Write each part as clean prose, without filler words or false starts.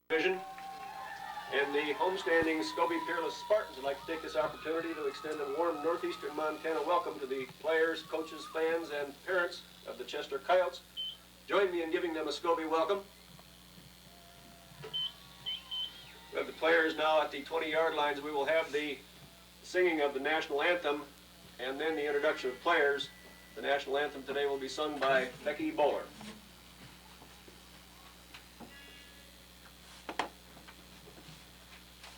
division. And the homestanding Scobey Peerless Spartans would like to take this opportunity to extend a warm northeastern Montana welcome to the players, coaches, fans, and parents of the Chester Coyotes. Join me in giving them a Scobey welcome. We have the players now at the 20-yard lines. We will have the singing of the national anthem and then the introduction of players. The national anthem today will be sung by Becky Bowler.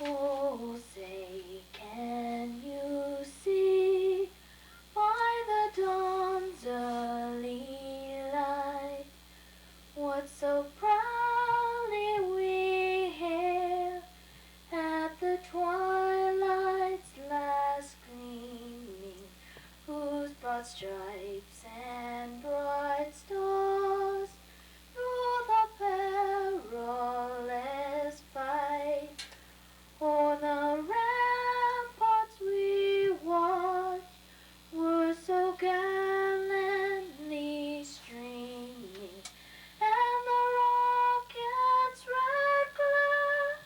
Oh, say, can you see by the dawn's early light what so proudly we hailed at the twilight's last gleaming, whose broad stripes and bright stars through the perilous fight o'er the ramparts we watched were so gallantly streaming, and the rocket's red glare,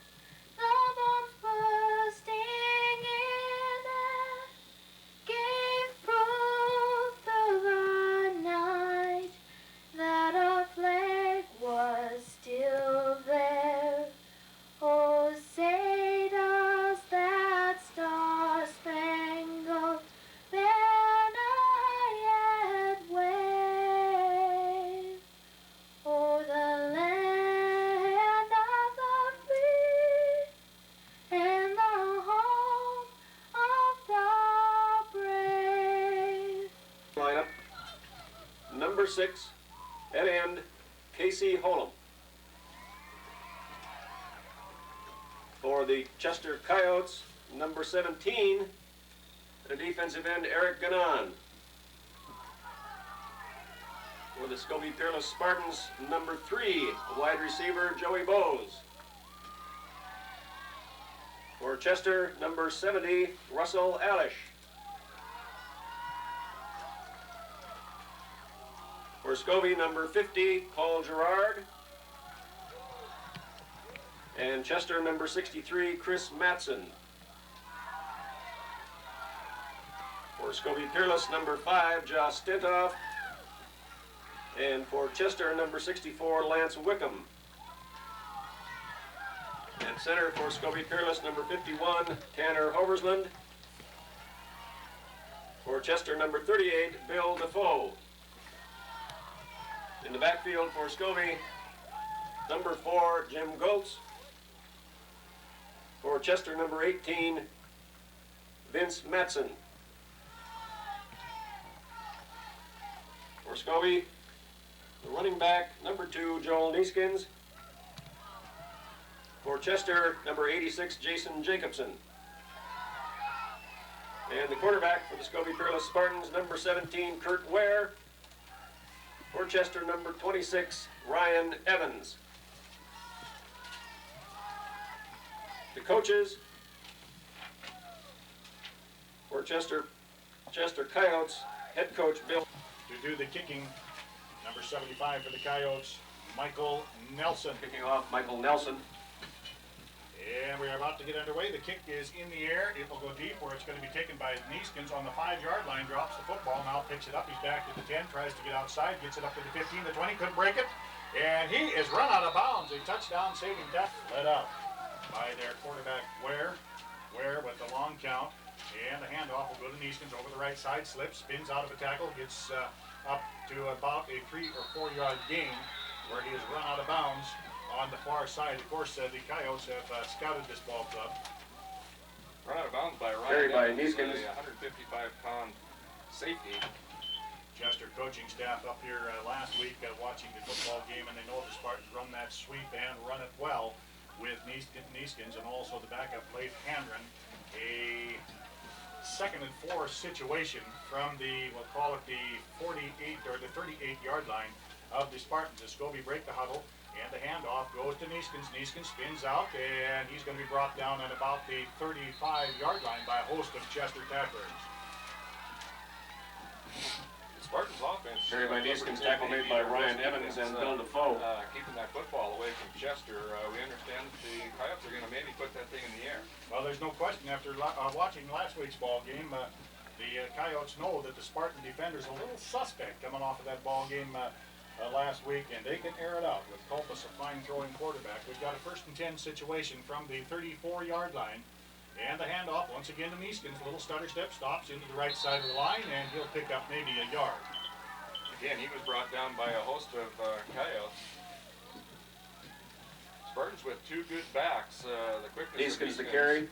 the bombs bursting in air, gave proof through the night that our flag was still there. Oh, say does that star-spangled banner yet wave o'er the land of the free and the home of the brave? Lineup. Number 6, at end, Casey Holm. For the Chester Coyotes, number 17, the defensive end, Eric Gannon. For the Scobey Peerless Spartans, number 3, wide receiver, Joey Bowes. For Chester, number 70, Russell Alish. For Scobey, number 50, Paul Gerard. And Chester, number 63, Chris Matson. For Scobey Peerless, number 5, Josh Stintoff. And for Chester, number 64, Lance Wickham. And center for Scobey Peerless, number 51, Tanner Hoversland. For Chester, number 38, Bill Defoe. In the backfield for Scobey, number 4, Jim Goltz. For Chester, number 18, Vince Matson. For Scobey, the running back, number 2, Joel Neeskins. For Chester, number 86, Jason Jacobson. And the quarterback for the Scobey Peerless Spartans, number 17, Kurt Ware. For Chester, number 26, Ryan Evans. The coaches for Chester Coyotes, head coach Bill. To do the kicking, number 75 for the Coyotes, Michael Nelson. Kicking off, Michael Nelson. And we are about to get underway. The kick is in the air. It will go deep where it's going to be taken by Neeskins on the 5-yard line. Drops the football, now picks it up. He's back to the 10, tries to get outside, gets it up to the 15, the 20, couldn't break it. And he is run out of bounds. A touchdown saving tackle let out by their quarterback Ware. Ware with the long count. And the handoff will go to Neeskins over the right side, slips, spins out of a tackle, gets up to about a 3 or 4 yard gain where he is run out of bounds on the far side. Of course, the Coyotes have scouted this ball club. Run out of bounds by Ryan. Carried by Evans, Neeskins. a 155-pound safety. Chester coaching staff up here last week watching the football game, and they know the Spartans run that sweep and run it well with Neeskins and also the backup Leif Handren. A 2nd and 4 situation from the, we'll call it the 48 or the 38-yard line of the Spartans. The Scobey break the huddle, and the handoff goes to Neeskins. Neeskins spins out, and he's going to be brought down at about the 35-yard line by a host of Chester tacklers. Spartans offense. Carried by Neeskins, tackle made by Ryan Evans and Bill Defoe. Keeping that football away play from Chester. We understand the Coyotes are going to maybe put that thing in the air. Well, there's no question after watching last week's ball game, the Coyotes know that the Spartan defenders are a little suspect coming off of that ball game last week, and they can air it out with Colpus, a fine throwing quarterback. We've got a 1st and 10 situation from the 34-yard line, and the handoff once again to Neeskens. Little stutter step, stops into the right side of the line, and he'll pick up maybe a yard. Again, he was brought down by a host of Coyotes. Spartans with 2 good backs. The quickness Neeskens of the carry.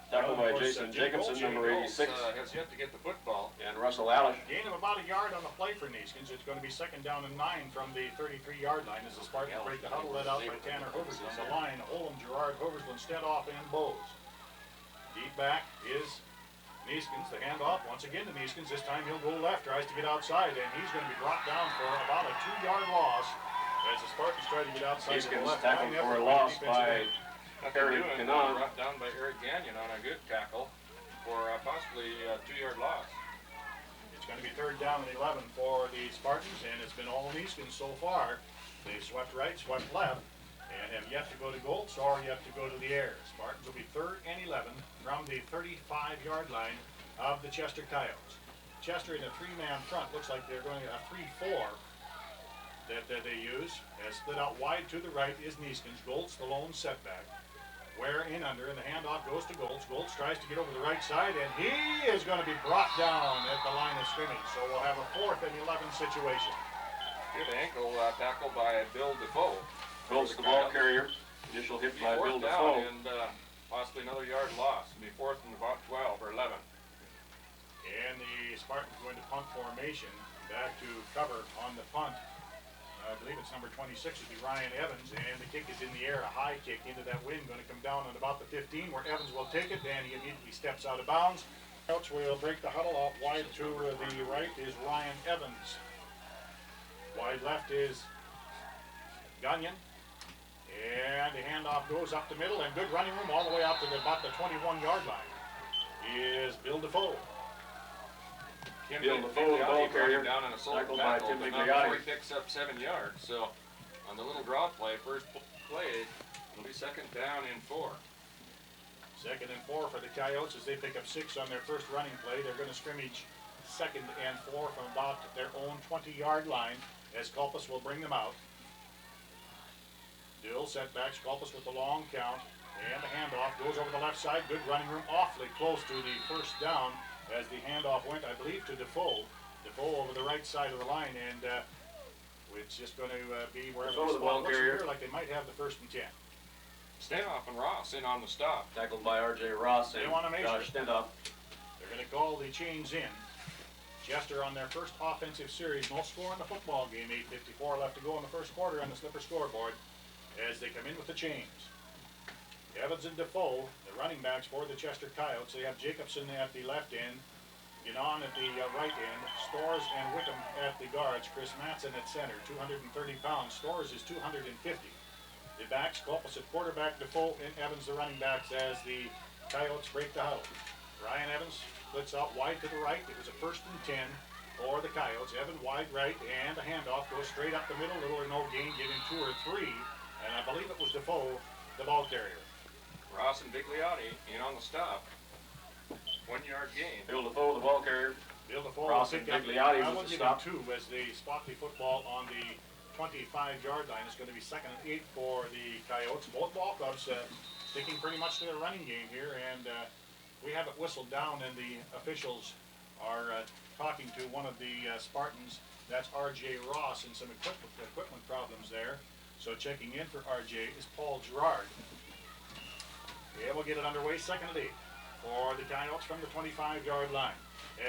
Tackled by Jason Jacobson, number 86. Has yet to get the football. And Russell Alish. Gain of about a yard on the play for Neeskens. It's going to be 2nd down and 9 from the 33-yard line as the Spartans break the huddle, led out by Tanner Hoversland. The line, Olam, Gerard, Hoversland, Stedoff, and Bose. Deep back is Neeskens. The handoff once again to Neeskens. This time he'll go left, tries to get outside, and he's going to be brought down for about a 2-yard loss as the Spartans try to get outside to the Neeskens left. tackled for a loss by Eric Ganon. Brought down by Eric Gagnon on a good tackle for possibly a 2-yard loss. It's going to be 3rd down and 11 for the Spartans, and it's been all Neeskens so far. They've swept right, swept left, and have yet to go to Goltz or yet to go to the air. Spartans will be 3rd and 11 from the 35-yard line of the Chester Coyotes. Chester in a 3-man front. Looks like they're going a 3-4 that they use. As split out wide to the right is Neeskens. Goltz, the lone setback. Where in under, and the handoff goes to Goltz. Goltz tries to get over the right side, and he is going to be brought down at the line of scrimmage. So we'll have a 4th and 11 situation. Good ankle tackle by Bill Defoe. Goltz the ball carrier. Initial hit by Bill Defoe. And possibly another yard loss. It'll be 4th and about 12 or 11. And the Spartans going to punt formation. Back to cover on the punt. I believe it's number 26 would be Ryan Evans, and the kick is in the air, a high kick into that wind, going to come down at about the 15 where Evans will take it, and he immediately steps out of bounds. Coyotes will break the huddle. Out wide to the right is Ryan Evans. Wide left is Gagnon. And the handoff goes up the middle, and good running room all the way out to about the 21-yard line is Bill Defoe. Bill Defoe, the ball carrier, down in a solo tackled by tackle, Tim but not Migliotti. before he picks up 7 yards. So on the little draw play, first play, it'll be 2nd down and 4. 2nd and 4 for the Coyotes as they pick up 6 on their first running play. They're going to scrimmage 2nd and 4 from about their own 20-yard line as Colpus will bring them out. Dill setbacks, Colpus with the long count, and the handoff goes over the left side. Good running room, awfully close to the 1st down as the handoff went, I believe, to Defoe. Defoe over the right side of the line, and it's just going to be wherever the ball looks here like they might have the 1st and 10. Stenoff and Ross in on the stop. Tackled by R.J. Ross and Josh Stenoff. They're going to call the chains in. Chester on their first offensive series, no score in the football game, 8:54 left to go in the first quarter on the Slipper scoreboard as they come in with the chains. Evans and Defoe, the running backs for the Chester Coyotes. They have Jacobson at the left end, Ganon at the right end, Storrs and Wickham at the guards, Chris Matson at center, 230 pounds. Storrs is 250. The backs, Colpus at quarterback, Defoe and Evans the running backs as the Coyotes break the huddle. Ryan Evans splits out wide to the right. It was a 1st and 10 for the Coyotes. Evan wide right, and the handoff goes straight up the middle, little or no gain, giving 2 or 3, and I believe it was Defoe, the ball carrier. Ross and Bigliotti in on the stop. 1-yard gain. Bill Defoe, the ball carrier. Bill Defoe Ross will and pick up. Bigliotti I was will the give stop. him 2 as they spot the football on the 25-yard line. It's going to be 2nd and 8 for the Coyotes. Both ball clubs sticking pretty much to their running game here, and we have it whistled down, and the officials are talking to one of the Spartans. That's R.J. Ross, and some equipment problems there. So checking in for R.J. is Paul Gerard. Yeah, we'll get it underway, 2nd and 8 for the Coyotes from the 25-yard line.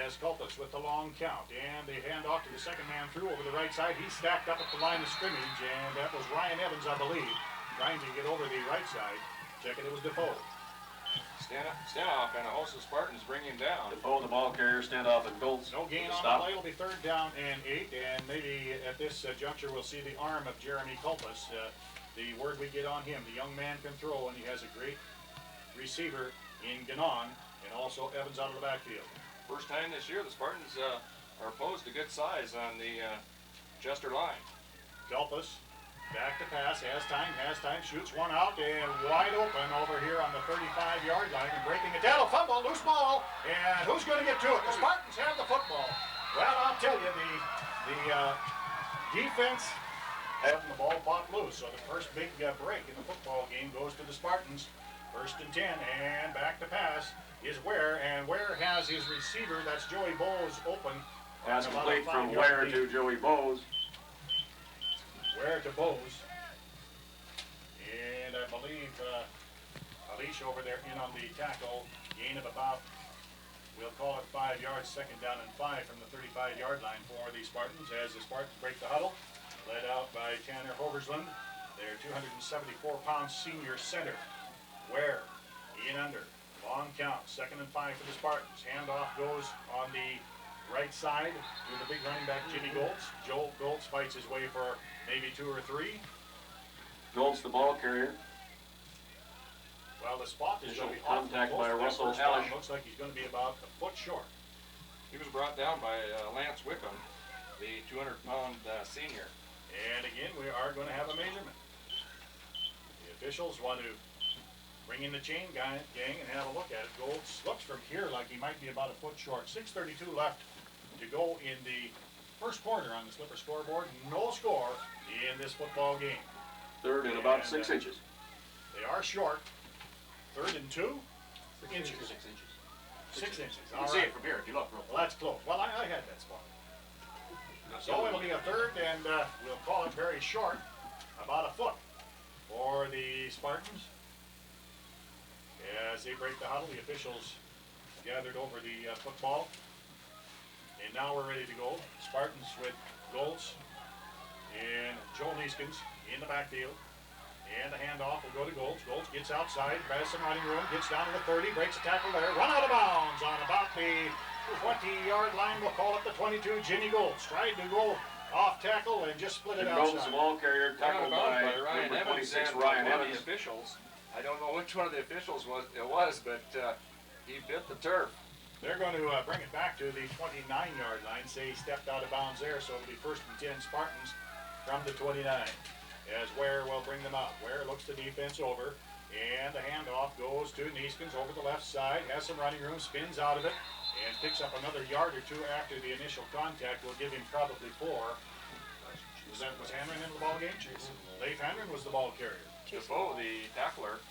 As Colpus with the long count, and they hand off to the 2nd man through over the right side. He's stacked up at the line of scrimmage, and that was Ryan Evans, I believe, trying to get over the right side. Checking it was Defoe. Stenoff and a host of Spartans bring him down. Defoe, the ball carrier, Stenoff and Goltz. No gain on the play. It'll be 3rd down and 8, and maybe at this juncture we'll see the arm of Jeremy Colpus. The word we get on him, the young man can throw, and he has a great receiver in Ganon, and also Evans out of the backfield. First time this year the Spartans are opposed to good size on the Chester line. Colpus Back to pass, has time, shoots one out, and wide open over here on the 35-yard line, and breaking a tackle, fumble, loose ball, and who's going to get to it? The Spartans have the football. Well, I'll tell you, the defense having the ball pop loose, so the first big break in the football game goes to the Spartans. 1st and 10, and back to pass is Ware, and Ware has his receiver, that's Joey Bowes, open. Pass complete from Ware to Joey Bowes. Ware to Bowes. And I believe Alicia over there in on the tackle. Gain of about, we'll call it 5 yards, 2nd down and 5 from the 35-yard line for the Spartans as the Spartans break the huddle. Led out by Tanner Hoversland, their 274-pound senior center. Ware in under. Long count, 2nd and 5 for the Spartans. Handoff goes on the right side to the big running back, Jimmy Goltz. Joel Goltz fights his way for maybe 2 or 3. Goltz, the ball carrier. Well, the spot is going to be contact by Russell Ellis. Looks like he's going to be about a foot short. He was brought down by Lance Wickham, the 200-pound senior. And again, we are going to have a measurement. The officials want to bring in the chain gang and have a look at it. Goltz looks from here like he might be about a foot short. 6:32 left to go in the first quarter on the Slipper scoreboard. No score in this football game. 3rd and about 6 inches. They are short. 3rd and 2 inches. 6 inches. 6 inches. You can see it from here if you look real Well, that's close. Well, I had that spot. So it'll be a 3rd, and we'll call it very short, about a foot for the Spartans. As they break the huddle, the officials gathered over the football. And now we're ready to go. Spartans with Goltz and Joel Neeskens in the backfield. And the handoff will go to Goltz. Goltz gets outside, has some running room, gets down to the 30, breaks a tackle there, run out of bounds on about the 20-yard line. We'll call it the 22. Jimmy Goltz tried to go off tackle and just split it outside. Goltz, the ball carrier, tackled by Ryan number Evans. 26, Ryan One of Evans. the officials. I don't know which one of the officials it was, but he bit the turf. They're going to bring it back to the 29-yard line. Say he stepped out of bounds there, so it'll be 1st and 10 Spartans from the 29. As Ware will bring them out. Ware looks the defense over, and the handoff goes to Neeskens over the left side. Has some running room, spins out of it, and picks up another yard or 2 after the initial contact. Will give him probably 4. Was Hanron in the ball game? Leif Hanron was the ball carrier. Defoe, the tackler.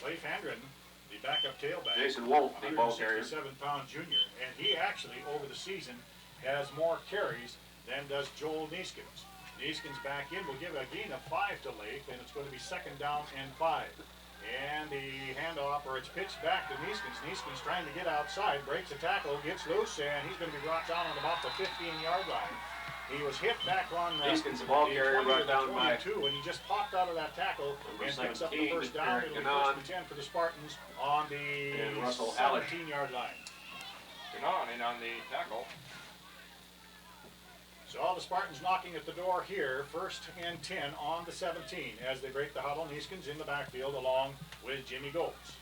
Leif Hanron, the backup tailback. Jason Wolf, the ball carrier. 167-pound junior, and he actually over the season has more carries than does Joel Neeskens. Neeskens back in will give a gain of 5 to Leif, and it's going to be 2nd down and 5. And the handoff, or it's pitched back to Neeskens. Neeskens trying to get outside, breaks a tackle, gets loose, and he's going to be brought down on about the 15-yard line. He was hit back on Neeskens, the ball carrier, brought down by 22, and he just popped out of that tackle and picks up the 1st down. It'll be 1st and 10 for the Spartans on the 17-yard line. Ganon in on the tackle. So all the Spartans knocking at the door here, 1st and 10 on the 17 as they break the huddle. Neeskens in the backfield along with Jimmy Goltz.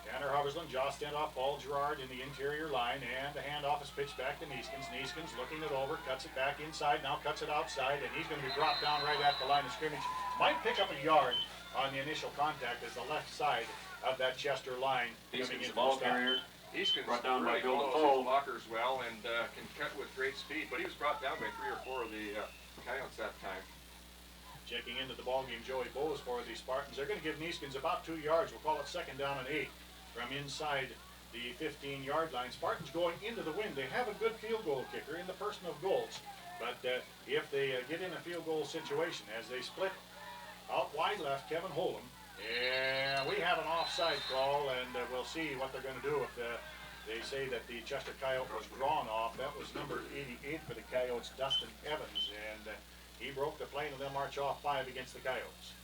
Tanner Hoversland, Josh Stentoff, Paul Gerard in the interior line, and the handoff is pitched back to Neeskens. Neeskens looking it over, cuts it back inside, now cuts it outside, and he's going to be brought down right at the line of scrimmage. Might pick up a yard on the initial contact as the left side of that Chester line coming in. The ball carrier. Neeskens Brought down by really Bill follows Defoe. his blockers well and can cut with great speed, but he was brought down by 3 or 4 of the Coyotes that time. Checking into the ballgame, Joey Bowes for the Spartans. They're going to give Neeskens about 2 yards. We'll call it 2nd down and 8 from inside the 15-yard line. Spartans going into the wind. They have a good field goal kicker in the person of Goltz, but if they get in a field goal situation as they split out wide left, Kevin Holm, and we have an offside call, and we'll see what they're going to do if they say that the Chester Coyote was drawn off. That was number 88 for the Coyotes, Dustin Evans, and he broke the play, and they'll march off 5 against the Coyotes.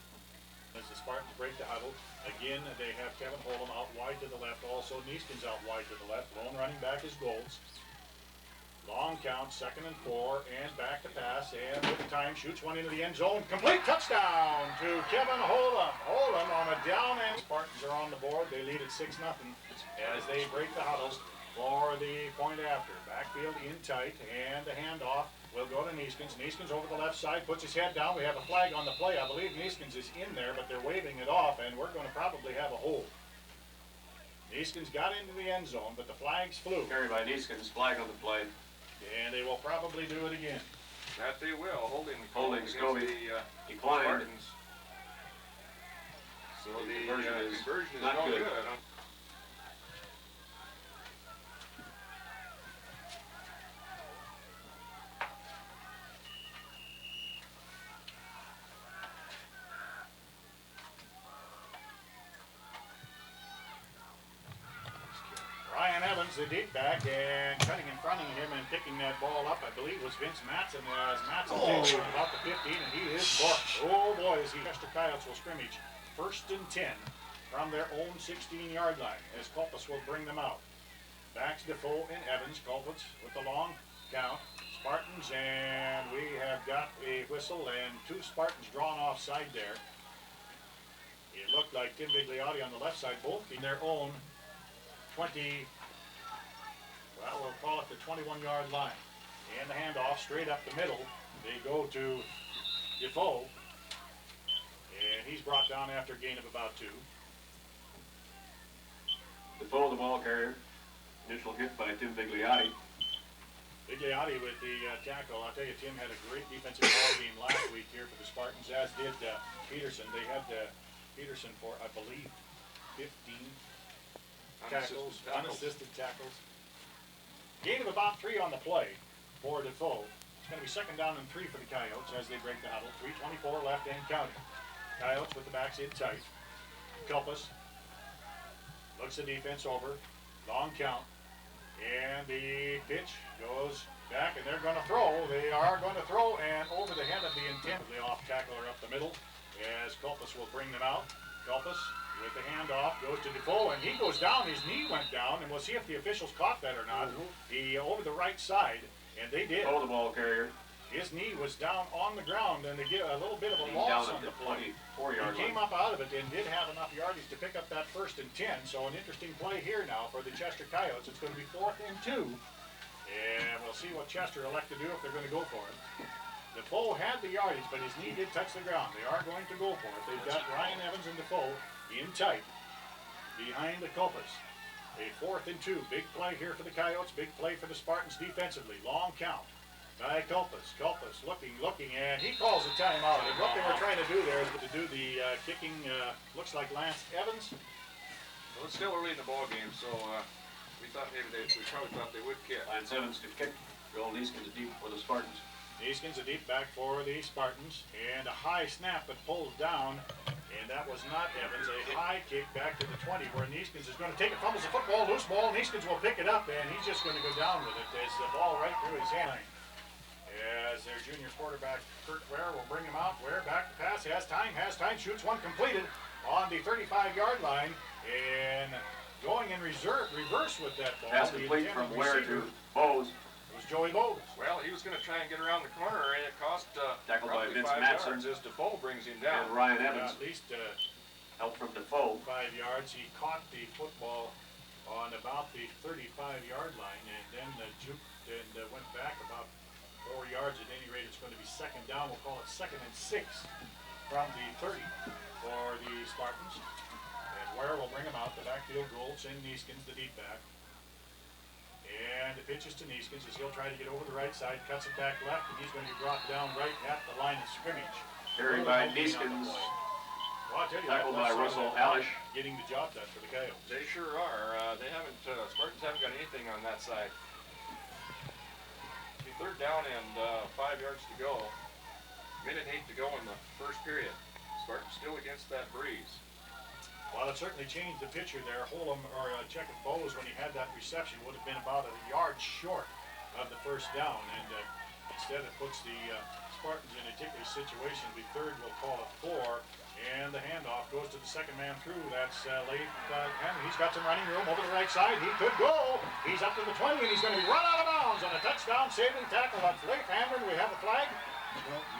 As the Spartans break the huddle, again, they have Kevin Holm out wide to the left, also Neeskens out wide to the left. Lone running back is Goltz. Long count, 2nd and 4, and back to pass, and with the time, shoots one into the end zone. Complete touchdown to Kevin Holm. Holm on a down end. Spartans are on the board. They lead at 6-0 as they break the huddle for the point after. Backfield in tight, and the handoff will go to Neeskens. Neeskens over the left side, puts his head down. We have a flag on the play. I believe Neeskens is in there, but they're waving it off, and we're going to probably have a hold. Neeskens got into the end zone, but the flags flew. Carried by Neeskens, flag on the play. And they will probably do it again. That they will. Holding Scobey. the Declined. Spartans. So the conversion is not no good. good. Ryan Evans, the deep back, and cutting in front of him and picking that ball up, I believe, was Vince Matson. As Matson takes it about the 15, and he is booked. Oh boy, as the Chester Coyotes will scrimmage 1st and 10 from their own 16-yard line, as Culpus will bring them out. Backs Defoe and Evans. Culpus with the long count. Spartans, and we have got a whistle and 2 Spartans drawn offside there. It looked like Tim Bigliotti on the left side, both in their own 20, well, we'll call it the 21-yard line. And the handoff straight up the middle. They go to Defoe. And he's brought down after a gain of about 2. Defoe, the ball carrier. Initial hit by Tim Bigliotti. Bigliotti with the tackle. I'll tell you, Tim had a great defensive ball game last week here for the Spartans, as did Peterson. They had Peterson for, I believe, 15 tackles, unassisted tackles. Gain of about 3 on the play for Defoe. It's going to be 2nd down and 3 for the Coyotes as they break the huddle. 3:24 left and counting. Coyotes with the backs in tight. Culpus looks the defense over. Long count. And the pitch goes back, and they're going to throw. They are going to throw, and over the head of the intended off tackler up the middle as Culpus will bring them out. Culpus with the handoff goes to Defoe, and he goes down. His knee went down, and we'll see if the officials caught that or not. He over the right side, and they did. Defoe, the ball carrier. His knee was down on the ground, and they get a little bit of a loss on the play. 24-yard He came up out of it and did have enough yardage to pick up that 1st and 10. So an interesting play here now for the Chester Coyotes. It's going to be 4th and 2, and we'll see what Chester elect to do if they're going to go for it. Defoe had the yardage, but his knee did touch the ground. They are going to go for it. They've got Ryan Evans and Defoe in tight behind the Culpus. A 4th and 2. Big play here for the Coyotes. Big play for the Spartans defensively. Long count by Culpus. Culpus looking, and he calls a timeout. And what they were trying to do there is to do the kicking, looks like Lance Evans. Well, it's still early in the ball game, so we probably thought they would kick. Lance Evans could kick. Joel Neeskens deep for the Spartans. Neeskens a deep back for the Spartans, and a high snap that pulls down, and that was not Evans. A high kick back to the 20 where Neeskens is going to take it, fumbles the football, loose ball. Neeskens will pick it up, and he's just going to go down with it. There's the ball right through his hand. As their junior quarterback, Kurt Ware, will bring him out. Ware back to pass, has time, shoots one completed on the 35-yard line, and going in reverse with that ball. Pass complete from Ware to Bowes. It was Joey Bowes. Well, he was going to try and get around the corner, and it cost Tackled by roughly Vince 5 Matson. yards as Defoe brings him down. And Ryan Evans. At least help from Defoe. 5 yards. He caught the football on about the 35-yard line, and then juked and went back about 4 yards. At any rate, it's going to be 2nd down. We'll call it 2nd and 6 from the 30 for the Spartans. And Ware will bring him out. The backfield goal. Chin Neeskens, the deep back. And the pitch is to Neeskens as he'll try to get over the right side, cuts it back left, and he's going to be brought down right at the line of scrimmage. Carried by Neeskens. Well, I'll tell you, Tackled by Russell Alish. Getting the job done for the Coyotes. They sure are. They haven't. Spartans haven't got anything on that side. 3rd down and 5 yards to go. Minute 8 to go in the 1st period. Spartans still against that breeze. Well, it certainly changed the picture there. Holm, or Check and Bowes, when he had that reception, would have been about a yard short of the 1st down. And instead it puts the Spartans in a ticklish situation. The 3rd will call it 4. And the handoff goes to the 2nd man through. That's late. And he's got some running room over the right side. He could go. He's up to the 20, and he's going to be run out of bounds on a touchdown saving tackle. That's Leif Hamden. We have a flag.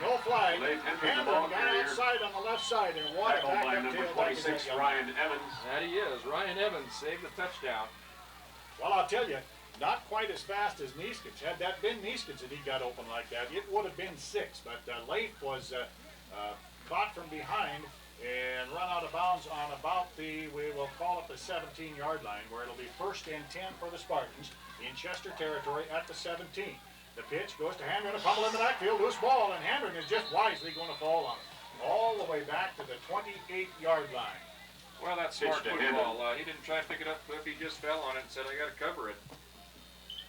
No flag. Hamden got outside on the left side, and what a Tackled by back up number tail. 26, Ryan Evans. That he is. Ryan Evans saved the touchdown. Well, I'll tell you, Not quite as fast as Neeskens. Had that been Neeskens and he got open like that, it would have been 6. But Leif was caught from behind and run out of bounds on about the, we will call it the 17-yard line, where it'll be 1st and 10 for the Spartans in Chester territory at the 17. The pitch goes to Handren, a fumble in the backfield, loose ball, and Handren is just wisely going to fall on it. All the way back to the 28-yard line. Well, that's smart football. He didn't try to pick it up, Cliff. He just fell on it and said, I got to cover it.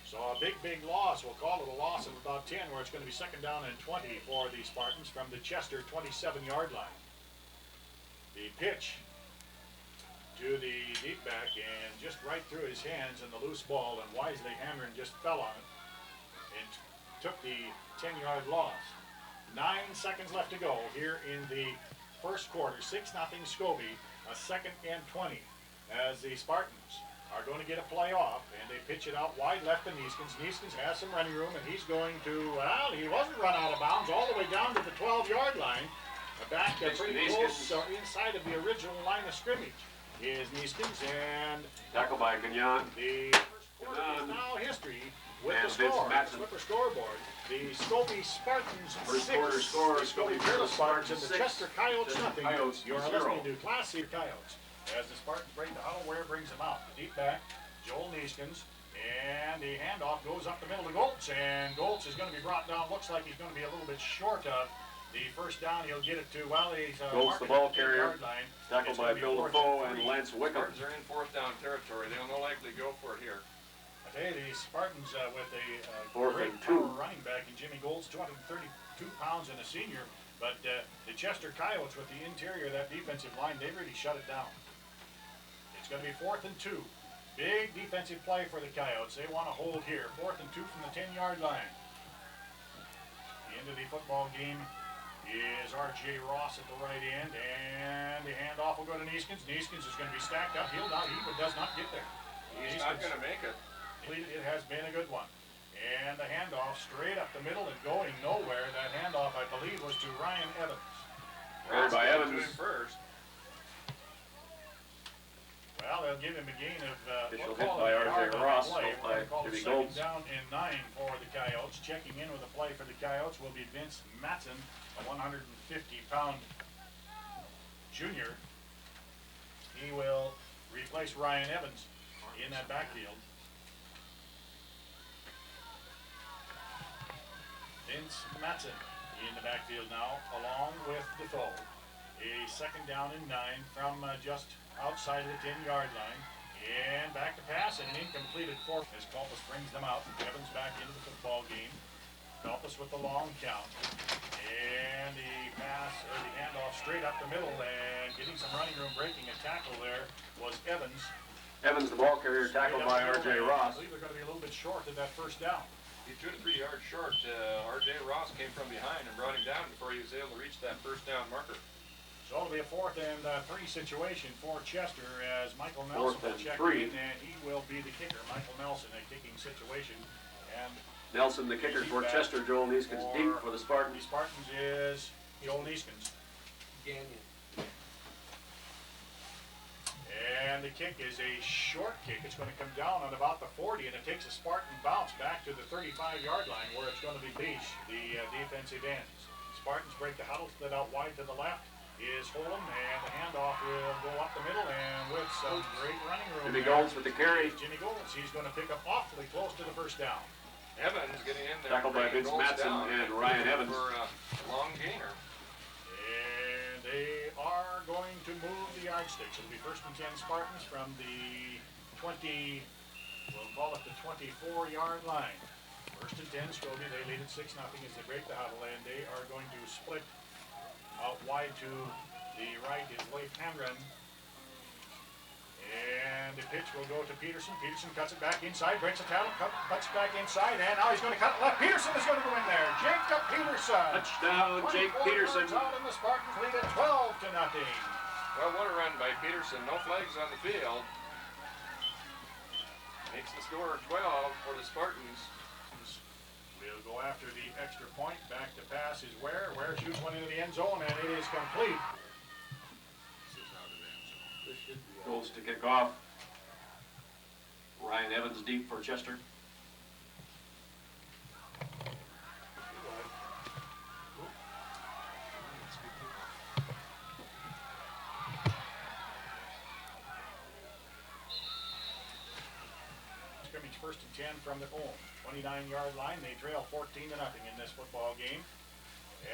So a big loss. We'll call it a loss of about 10, where it's going to be 2nd down and 20 for the Spartans from the Chester 27-yard line. The pitch to the deep back and just right through his hands and the loose ball, and wisely Handren just fell on it and took the 10-yard loss. 9 seconds left to go here in the first quarter. 6-0 Scobey, a 2nd and 20 as the Spartans are going to get a play off, and they pitch it out wide left to Neeskens. Neeskens has some running room, and he's going to, well, he wasn't run out of bounds all the way down to the 12-yard line. Back pretty close inside of the original line of scrimmage is Neeskens, and Tackle by Gagnon. the first quarter is now history with the score. The Swiffer scoreboard. The Scobey Spartans First 6. quarter score, The Scobey Peerless Spartans and the 6, Chester Coyotes Chester nothing. Coyotes You're 0. listening to Class C Coyotes. As the Spartans break the huddle, Ware brings them out. The deep back, Joel Neeskens, and the handoff goes up the middle to Goltz, and Goltz is going to be brought down. Looks like he's going to be a little bit short of the first down. He'll get it to, well, he's Goltz, the ball carrier, tackled by Bill Defoe and Lance Wickham. Spartans are in 4th down territory. They'll no likely go for it here. I tell you, the Spartans with a 4th great and 2. power running back in Jimmy Goltz, 232 pounds and a senior. But the Chester Coyotes with the interior of that defensive line, they really shut it down. It's going to be 4th and 2. Big defensive play for the Coyotes. They want to hold here. 4th and 2 from the 10-yard line. The end of the football game is R.J. Ross at the right end, and the handoff will go to Neeskens. Neeskens is going to be stacked up. He does not get there. He's not going to make it. It has been a good one. And the handoff straight up the middle and going nowhere. That handoff, I believe, was to Ryan Evans. Carried by Evans. To him first. Well, they'll give him a gain of Official we'll hit call by it a R.J. yard on the Ross, play. hit by We'll call it Jimmy 2nd Goltz. down and 9 for the Coyotes. Checking in with the play for the Coyotes will be Vince Matson, a 150-pound junior. He will replace Ryan Evans in that backfield. Vince Matson in the backfield now, along with Defoe. A 2nd down and 9 from just outside of the 10-yard line. And back to pass, and an incompleted 4 as Kalpus brings them out. Evans back into the football game. Kalpus with the long count. And the pass, or the handoff straight up the middle, and getting some running room, breaking a tackle there was Evans. Evans, the ball carrier, tackled by R.J. Ross. I believe they're going to be a little bit short of that 1st down. He's 2 to 3 yards short. R.J. Ross came from behind and brought him down before he was able to reach that 1st down marker. So it'll be a 4th and 3 situation for Chester as Michael Nelson will check in, and he will be the kicker. Michael Nelson, a kicking situation. And Nelson, the kicker for Chester. Joel Neeskens deep for the Spartans. The Spartans is Joel Neeskens. Gagnon. And the kick is a short kick. It's going to come down on about the 40, and it takes a Spartan bounce back to the 35-yard line where it's going to be Beach, the defensive ends. Spartans break the huddle, split out wide to the left is Holm, and the handoff will go up the middle, and with some great running room. Jimmy Goltz with the carry. Jimmy Goltz, he's going to pick up awfully close to the 1st down. Evans getting in there. Tackled by Vince Matson and Ryan Evans. For a long gainer. And they are going to move the yardsticks. It'll be 1st and 10 Spartans from the 20, we'll call it the 24-yard line. 1st and 10, Scobey, they lead it 6-0 as they break the huddle, and they are going to split out wide to the right is Leif Hamren. And the pitch will go to Peterson. Peterson cuts it back inside, breaks a tackle, cuts back inside, and now he's going to cut it left. Peterson is going to go in there. Jacob Peterson. Touchdown, Jake Peterson. Out, and the Spartans lead it 12-0. Well, what a run by Peterson. No flags on the field. Makes the score 12 for the Spartans. We'll go after the extra point. Back to pass is Ware. Ware shoots one into the end zone, and it is complete. Goes to kick off. Ryan Evans deep for Chester. first and 10 from their own 29-yard line. They trail 14-0 in this football game.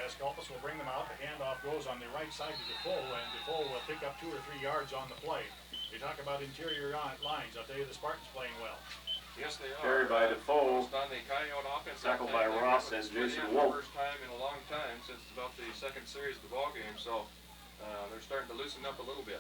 As Culpus will bring them out, the handoff goes on the right side to Defoe, and Defoe will pick up 2 or 3 yards on the play. You talk about interior lines, I'll tell you the Spartans playing well. Yes, they are. Carried by Defoe. On the Coyote offense. Tackled by Ross and Jason Wolf. First time in a long time since about the second series of the ball game, so they're starting to loosen up a little bit.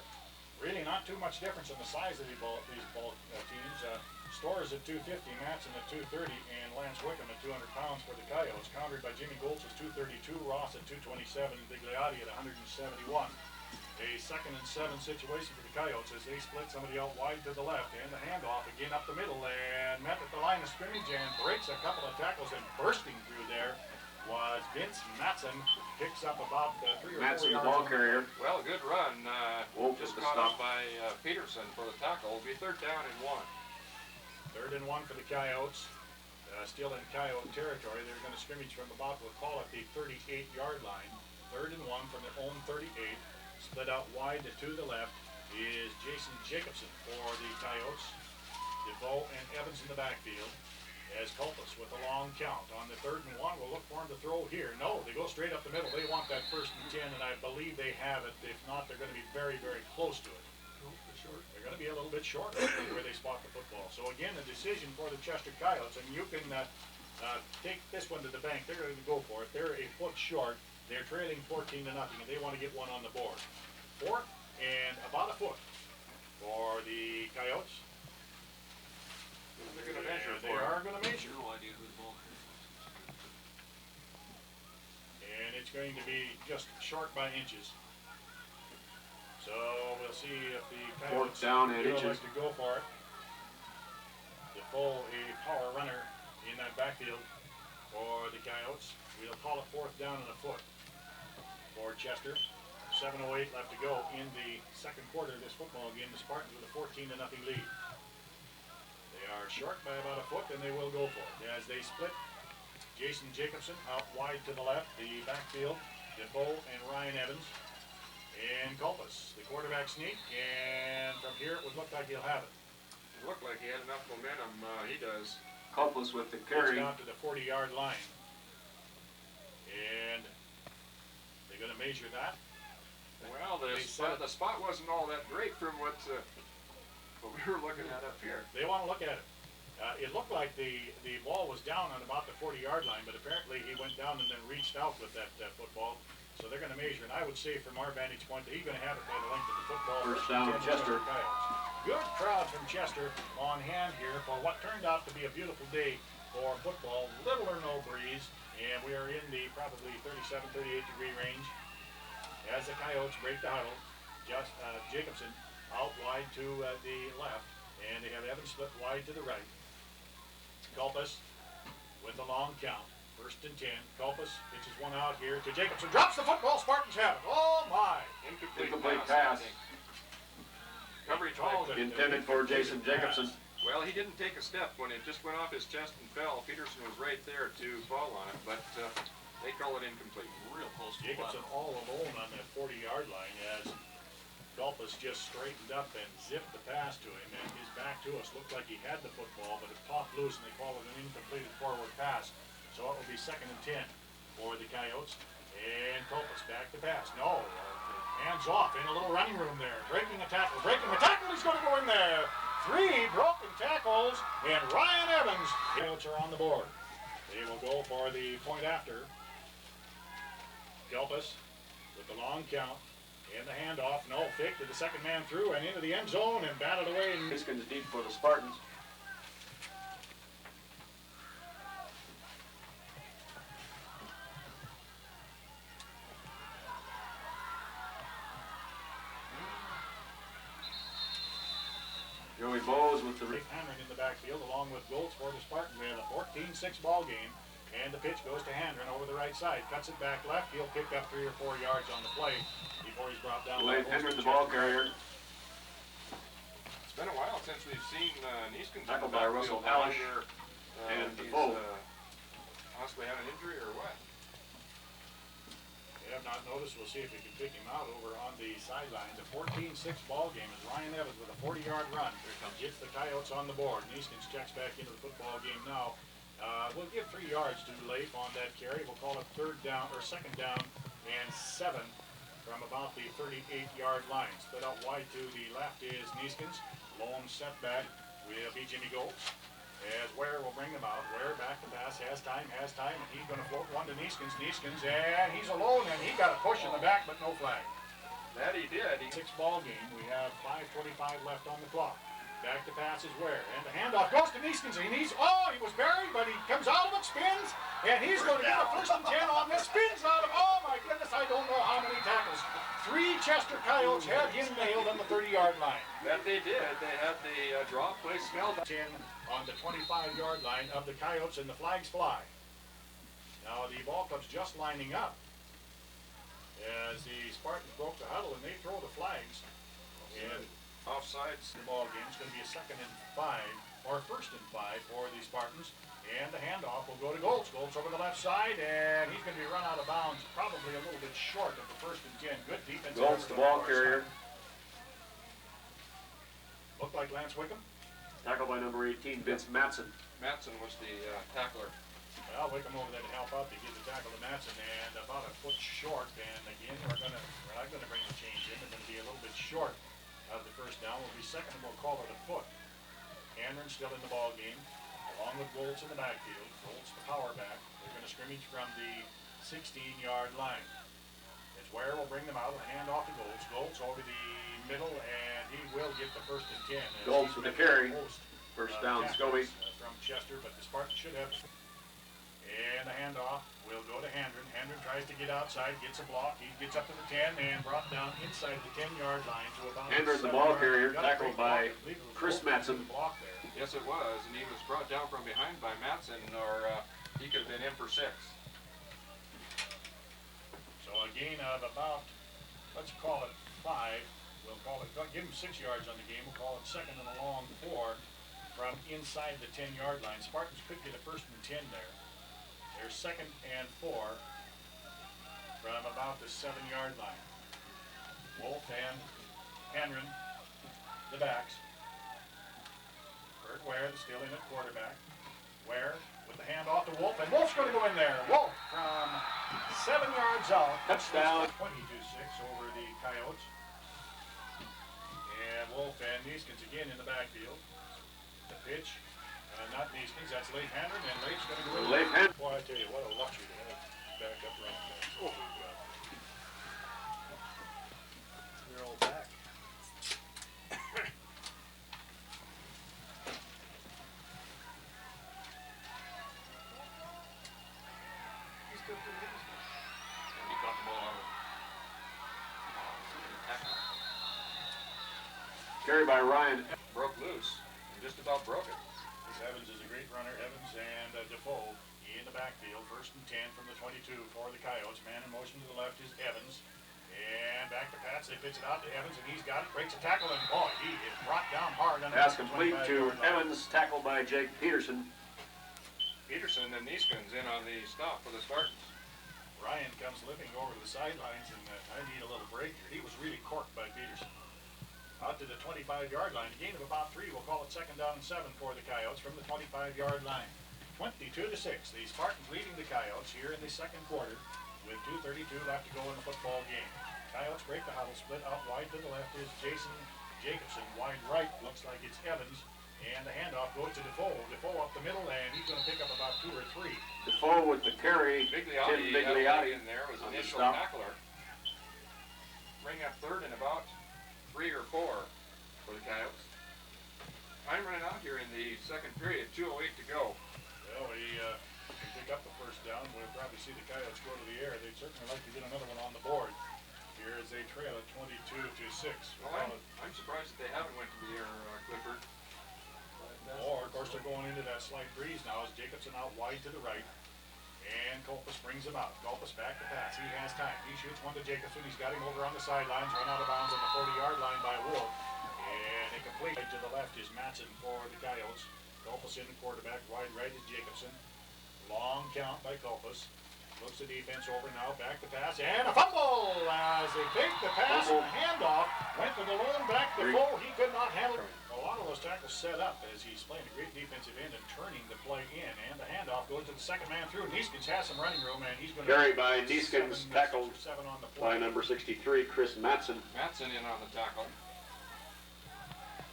Really not too much difference in the size of these ball teams. Storrs at 250, Matson at 230, and Lance Wickham at 200 pounds for the Coyotes. Countered by Jimmy Goltz at 232, Ross at 227, Bigliotti at 171. A 2nd and 7 situation for the Coyotes as they split somebody out wide to the left, and the handoff again up the middle, and met at the line of scrimmage and breaks a couple of tackles, and bursting through there was Vince Matson. Picks up about 3 or 4 yards. Matson, the ball carrier. Well, a good run. Wolf Just with the caught stop up by Peterson for the tackle. It'll be 3rd down and 1. 3rd and 1 for the Coyotes. Still in Coyote territory. They're going to scrimmage from about, we'll call it the 38-yard line. 3rd and 1 from their own 38. Split out wide to the left is Jason Jacobson for the Coyotes. Defoe and Evans in the backfield. As Culpus with a long count on the 3rd and 1. We'll look for him to throw here. No, they go straight up the middle. They want that 1st and 10, and I believe they have it. If not, they're going to be very, very close to it. They're going to be a little bit short where they spot the football. So again, a decision for the Chester Coyotes, and you can take this one to the bank. They're going to go for it. They're a foot short. They're trailing 14-0, and they want to get one on the board. 4th and about a foot for the Coyotes. They're going to measure They for it. are going to measure. No idea who the ball And it's going to be just short by inches. So we'll see if the Coyotes down at like inches. to go for it. Defoe, a power runner in that backfield for the Coyotes. We'll call it 4th down and a foot for Chester. 7:08 left to go in the 2nd quarter of this football game. The Spartans with a 14-0 lead. They are short by about a foot, and they will go for it as they split. Jason Jacobson out wide to the left, the backfield, Defoe and Ryan Evans, and Culpus, the quarterback sneak, and from here it would look like he'll have it. It looked like he had enough momentum. He does. Culpus with the Gets carry. down to the 40-yard line, and they're going to measure that. Well, the spot wasn't all that great from what we were looking at up here. They want to look at it. It looked like the ball was down on about the 40-yard line, but apparently he went down and then reached out with that football. So they're going to measure, and I would say from our vantage point that he's going to have it by the length of the football. 1st down, Chester. Good crowd from Chester on hand here for what turned out to be a beautiful day for football. Little or no breeze, and we are in the probably 37, 38 degree range. As the Coyotes break the huddle, Jacobson out wide to the left, and they have Evans split wide to the right. Culpus with a long count. 1st and 10. Culpus pitches one out here to Jacobson. Drops the football. Spartans have it. Oh my! Incomplete pass. Coverage by Intended for Jason Jacobson. Well, he didn't take a step when it just went off his chest and fell. Peterson was right there to fall on it, but they call it incomplete. real close to Jacobson all alone on that 40-yard line as Culpus just straightened up and zipped the pass to him, and his back to us looked like he had the football, but it popped loose and they called it an incompleted forward pass. So it will be 2nd and 10 for the Coyotes. And Culpus back to pass. No, hands off in a little running room there. Breaking a tackle, he's going to go in there. 3 broken tackles, and Ryan Evans. Coyotes are on the board. They will go for the point after. Culpus with the long count and the handoff. No, fake to the 2nd man through and into the end zone and batted away. Piskins deep for the Spartans. Joey Bowes with the Hammering in the backfield along with Goltz for the Spartans. We have a 14-6 ball game, and the pitch goes to Handren over the right side. Cuts it back left. He'll pick up 3 or 4 yards on the play before he's brought down. Handren, the ball carrier. It's been a while since we've seen Nieskins Tackled by Russell Alish and he's Defoe. possibly had an injury or what? we have not noticed. We'll see if we can pick him out over on the sidelines. A 14-6 ball game as Ryan Evans with a 40-yard run gets the Coyotes on the board. Neeskens checks back into the football game now. We'll give 3 yards to Leif on that carry. We'll call it second down and 7 from about the 38-yard line. Split out wide to the left is Neeskens. Lone setback will be Jimmy Goltz. As Ware will bring them out. Ware back to pass, has time, and he's going to float one to Neeskens. Neeskens, and he's alone, and he got a push in the back, but no flag. That he did. 6 ball game. We have 5:45 left on the clock. Back to pass is Ware, and the handoff goes to Neeskens. He was buried, but he comes out of it, spins, and he's going to get a 1st and 10 on this. Spins out of, oh my goodness, I don't know how many tackles. 3 Chester Coyotes had him nailed on the 30-yard line. That they did. They had the draw play smelled. 10 on the 25-yard line of the Coyotes, and the flags fly. Now the ball club's just lining up as the Spartans broke the huddle, and they throw the flags. And offsides. The ball game is going to be a 2nd and 5, or 1st and 5 for the Spartans. And the handoff will go to Goltz. Goltz over the left side, and he's going to be run out of bounds, probably a little bit short of the 1st and 10. Good defense. Goltz, the ball carrier. Looked like Lance Wickham. Tackled by number 18, Vince Matson. Matson was the tackler. Well, Wickham over there to help out to give the tackle to Matson, and about a foot short. And again, we're not going to bring the change in. They're going to be a little bit short of the 1st down. Will be 2nd, and we'll call it a foot. Cameron's still in the ball game, along with Goltz in the backfield. Goltz the power back. They're going to scrimmage from the 16-yard line. As Ware will bring them out and hand off to Goltz. Goltz over the middle, and he will get the 1st and 10. Goltz with the carry. 1st down, Scobey. From Chester, but the Spartans should have. And the handoff will go to Hendren. Hendren tries to get outside, gets a block. He gets up to the 10 and brought down inside the 10-yard line to about. Hendren, the ball carrier, tackled by Chris Matson. Block there. Yes, it was, and he was brought down from behind by Matson, or he could have been in for 6. So a gain of about, let's call it 5. We'll call it, give him 6 yards on the game. We'll call it 2nd and a long 4 from inside the 10-yard line. Spartans could get a 1st and 10 there. There's 2nd and 4 from about the 7-yard line. Wolf and Henry, the backs. Bert Ware still in at quarterback. Ware with the handoff to Wolf, and Wolf's going to go in there. Wolf from 7 yards out. Touchdown. 22-6 over the Coyotes. And Wolf and Neeskens again in the backfield. The pitch. Not Neeskens, that's Leif Hendren, and Leif's going to go in. Leif Hendren. Boy, I tell you, what a luxury to have back up running back. Oh, we're all back. He's good for these. And he got the ball out. Carried by Ryan. Broke loose. And just about broke it. Evans is a great runner. Evans and Defoe in the backfield. 1st and 10 from the 22 for the Coyotes. Man in motion to the left is Evans. And back to Pats. They pitch it out to Evans, and he's got it. Breaks a tackle, and boy, he is brought down hard. Pass complete to Evans, tackled by Jake Peterson. Peterson and Neeskens in on the stop for the Spartans. Ryan comes limping over to the sidelines, and I need a little break here. He was really corked by Peterson. Out to the 25-yard line. A gain of about 3. We'll call it 2nd down and 7 for the Coyotes from the 25-yard line. 22-6. The Spartans leading the Coyotes here in the 2nd quarter with 2:32 left to go in the football game. Coyotes break the huddle. Split out wide to the left is Jason Jacobson. Wide right looks like it's Evans. And the handoff goes to Defoe. Defoe up the middle, and he's going to pick up about 2 or 3. Defoe with the carry. Bigliotti in there was an initial tackler. Bring up 3rd and about 3 or 4 for the Coyotes. Time running out here in the 2nd period. 2:08 to go. Well, we can pick up the 1st down. We'll probably see the Coyotes go to the air. They'd certainly like to get another one on the board. Here as they trail at 22-6. Well, I'm surprised that they haven't went to the air, Clifford. Or, of course, they're going into that slight breeze now as Jacobson out wide to the right. And Kolpus brings him out. Kolpus back to pass. He has time. He shoots one to Jacobson. He's got him over on the sidelines. Run out of bounds on the 40-yard line by Wolf. And incomplete. To the left is Matson for the Coyotes. Kolpus in the quarterback. Wide right is Jacobson. Long count by Kolpus. Looks the defense over now, back to pass, and a fumble as they take the pass and the handoff. Went to the lone back to Defoe. He could not handle it. A lot of those tackles set up as he's playing a great defensive end and turning the play in. And the handoff goes to the second man through. Neeskens has some running room, and he's going to carry by Neeskens, tackled on the by number 63, Chris Matson. Matson in on the tackle.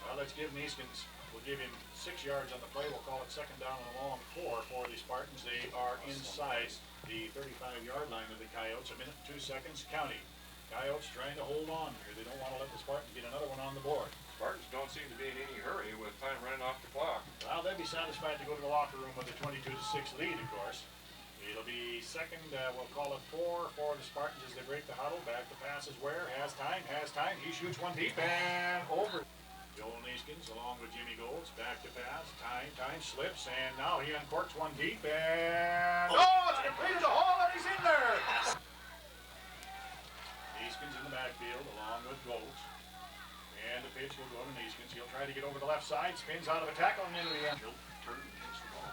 Well, let's give Neeskens. We'll give him 6 yards on the play. We'll call it second down and a long 4 for the Spartans. They are inside the 35-yard line of the Coyotes. 1 minute and 2 seconds counting. Coyotes trying to hold on here. They don't want to let the Spartans get another one on the board. Spartans don't seem to be in any hurry with time running off the clock. Well, they'll be satisfied to go to the locker room with a 22-6 lead, of course. It'll be second, we'll call it 4 for the Spartans as they break the huddle. Back to passes where? Has time. He shoots one deep and over. Joel Neeskens along with Jimmy Golds. Back to pass. Time slips, and now he uncorks one deep and it's completed the hole, and he's in there. Neeskens in the backfield along with Golds. And the pitch will go to Neeskens. He'll try to get over the left side, spins out of a tackle and into the end. He'll turn and hits the ball.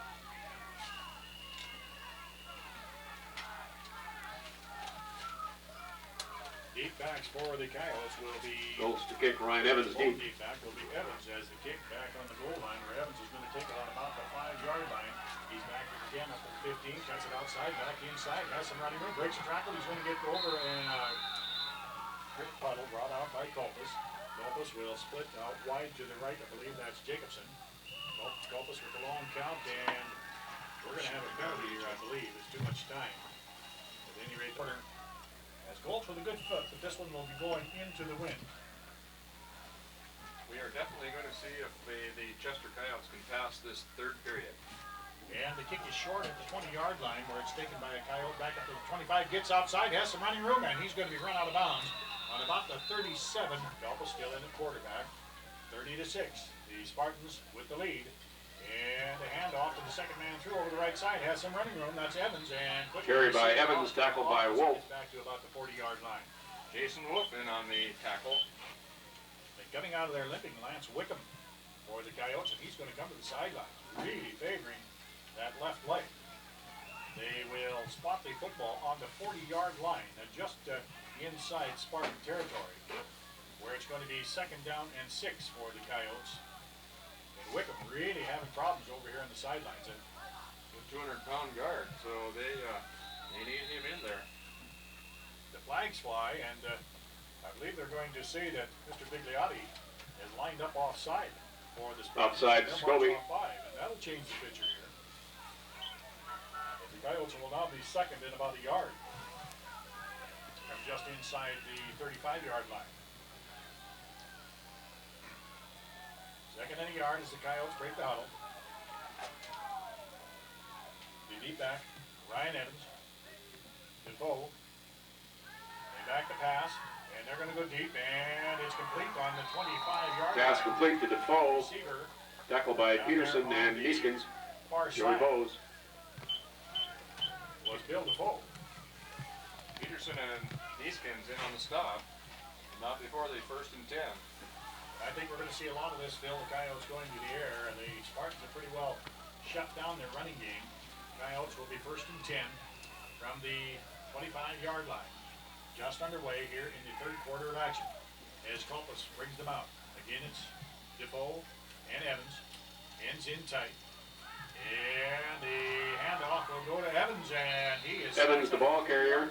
Deep backs for the Coyotes will be... Goes to kick Ryan Evans deep. Deep back will be Evans as the kick back on the goal line, where Evans is going to take it on about the 5-yard line. He's back again up to the 15, cuts it outside, back inside, has some running room, breaks the tackle. He's going to get over and quick puddle brought out by Kolpus. Kolpus will split out wide to the right. I believe that's Jacobson. Kolpus with the long count, and we're going to have a penalty here, I believe. There's too much time. At any rate, Porter has Golds with a good foot, but this one will be going into the wind. We are definitely going to see if the Chester Coyotes can pass this third period. And the kick is short at the 20-yard line, where it's taken by a Coyote back up to the 25, gets outside, has some running room, and he's going to be run out of bounds on about the 37. Galpa still in at quarterback, 30-6. The Spartans with the lead. And a handoff to the second man through over the right side. Has some running room. That's Evans. And carried by Evans, tackled by Wolf. Back to about the 40-yard line. Jason Wolf in on the tackle. And coming out of there limping, Lance Wickham for the Coyotes. And he's going to come to the sidelines, really favoring that left leg. They will spot the football on the 40-yard line, just inside Spartan territory, where it's going to be second down and 6 for the Coyotes. Wickham really having problems over here on the sidelines. With 200-pound guard, so they need him in there. The flags fly, and I believe they're going to say that Mr. Bigliotti is lined up offside for this. Offside, Scobey. And that'll change the picture here. The Coyotes will now be second in about a yard. From just inside the 35-yard line. Second and a yard as the Coyotes break the huddle. The deep back, Ryan Evans. Defoe. They back the pass, and they're going to go deep, and it's complete on the 25-yard line. Pass complete to Defoe. Receiver. Tackled by Peterson and Neeskens. Joey Bowes. Was Bill Defoe. Peterson and Neeskens in on the stop. Not before the 1st and 10. I think we're going to see a lot of this, Phil. The Coyotes going to the air, and the Spartans have pretty well shut down their running game. Coyotes will be 1st and 10 from the 25-yard line. Just underway here in the third quarter of action as Kolpus brings them out. Again, it's Defoe and Evans. Ends in tight. And the handoff will go to Evans, and he is... Evans, the ball carrier.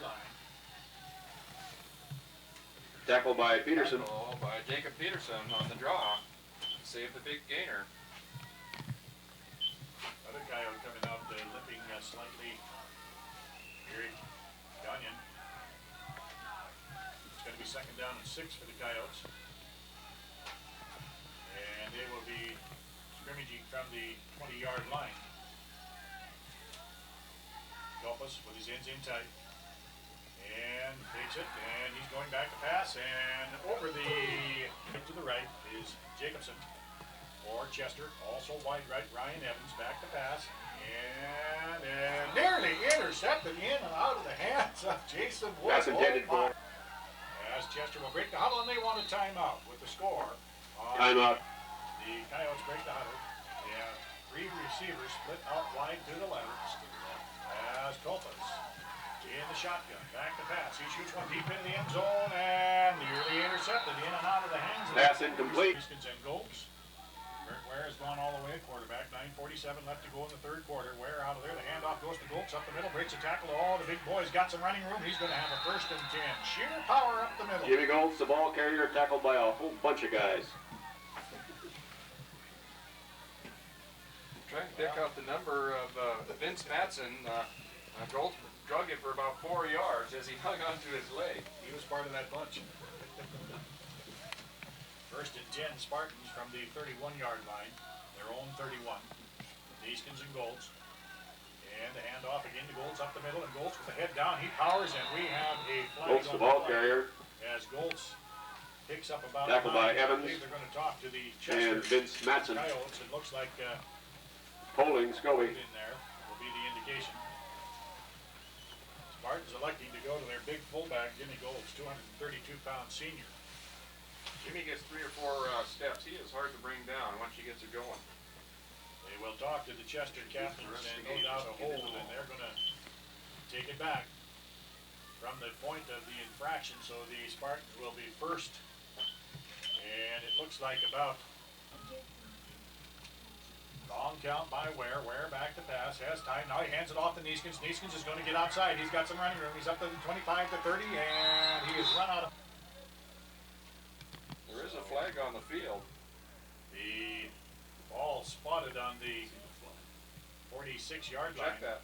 Tackled by Peterson. Tackle by Jacob Peterson on the draw. Save the big gainer. Other Coyote coming out limping slightly. Here, Gagnon. It's going to be second down and 6 for the Coyotes. And they will be scrimmaging from the 20-yard line. Kolpus with his ends in tight. And takes it, and he's going back to pass, and over to the right is Jacobson for Chester, also wide right, Ryan Evans back to pass, and nearly intercepted in and out of the hands of Jason Wood. That's intended for. As Chester will break the huddle, and they want a timeout with the score. Timeout. The Coyotes break the huddle. They have 3 receivers split out wide to the left as Kolpus In the shotgun, back to pass. He shoots one deep into the end zone and nearly intercepted in and out of the hands of Pass incomplete. Neeskens and Golds. Ware has gone all the way at quarterback. 9:47 left to go in the third quarter. Ware out of there. The handoff goes to Golds up the middle. Breaks a tackle. Oh, the big boy's got some running room. He's going to have a 1st and 10. Sheer power up the middle. Jimmy Golds, the ball carrier, tackled by a whole bunch of guys. Trying to pick out the number of Vince Matson. Golds drug it for about 4 yards as he hung onto his leg. He was part of that bunch. 1st and 10 Spartans from the 31-yard line. Their own 31. Neeskens and Golds. And the handoff again to Golds up the middle. And Golds with the head down. He powers and we have a flag. Golds, the ball carrier. As Golds picks up about tackled by Evans. They're going to talk to the Chester And Vince Matson. Coyotes. It looks like Polling Scobey. in there will be the indication. Spartans electing to go to their big fullback, Jimmy Golds, 232-pound senior. Jimmy gets 3 or 4 steps. He is hard to bring down once he gets it going. They will talk to the Chester captains and no doubt a hold, and they're going to take it back from the point of the infraction, so the Spartans will be first. And it looks like about long count by Ware. Ware back to pass, has time. Now he hands it off to Neeskens. Neeskens is going to get outside. He's got some running room. He's up to the 25 to 30, and he has run out of. There is a flag on the field. The ball spotted on the 46-yard line. Check that.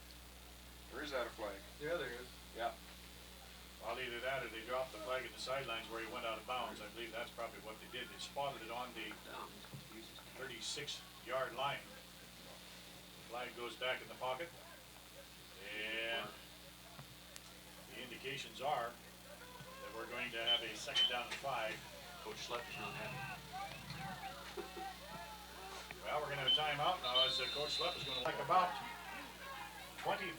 Or is that a flag? Yeah, there is. Yeah. Well, either that or they dropped the flag at the sidelines where he went out of bounds. I believe that's probably what they did. They spotted it on the 36-yard line. The flag goes back in the pocket. And the indications are that we're going to have a 2nd down and 5. Coach Schlepp is not happy. Well, we're going to have a timeout now as Coach Schlepp is going to like about 23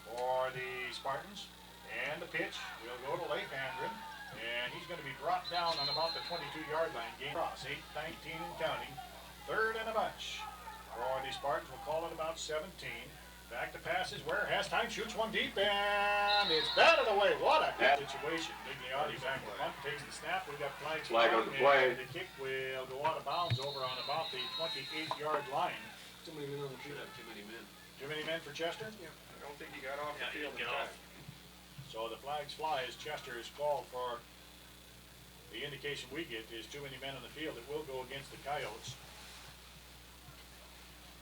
for the Spartans. And the pitch will go to Leif Andren. And he's going to be brought down on about the 22-yard line. Game cross, 8-19 and counting. 3rd and a bunch. For the Spartans, we'll call it about 17. Back to passes. Ware has time, shoots one deep, and it's batted away. What a good situation. Bigliotti back to punt, takes the snap. We've got flags Flag on the play. The kick will go out of bounds over on about the 28-yard line. Too many men on the field. Too many men. Too many men for Chester? Yeah. I don't think he got off the field in get time. off. So the flags fly as Chester is called for. The indication we get is too many men on the field. It will go against the Coyotes.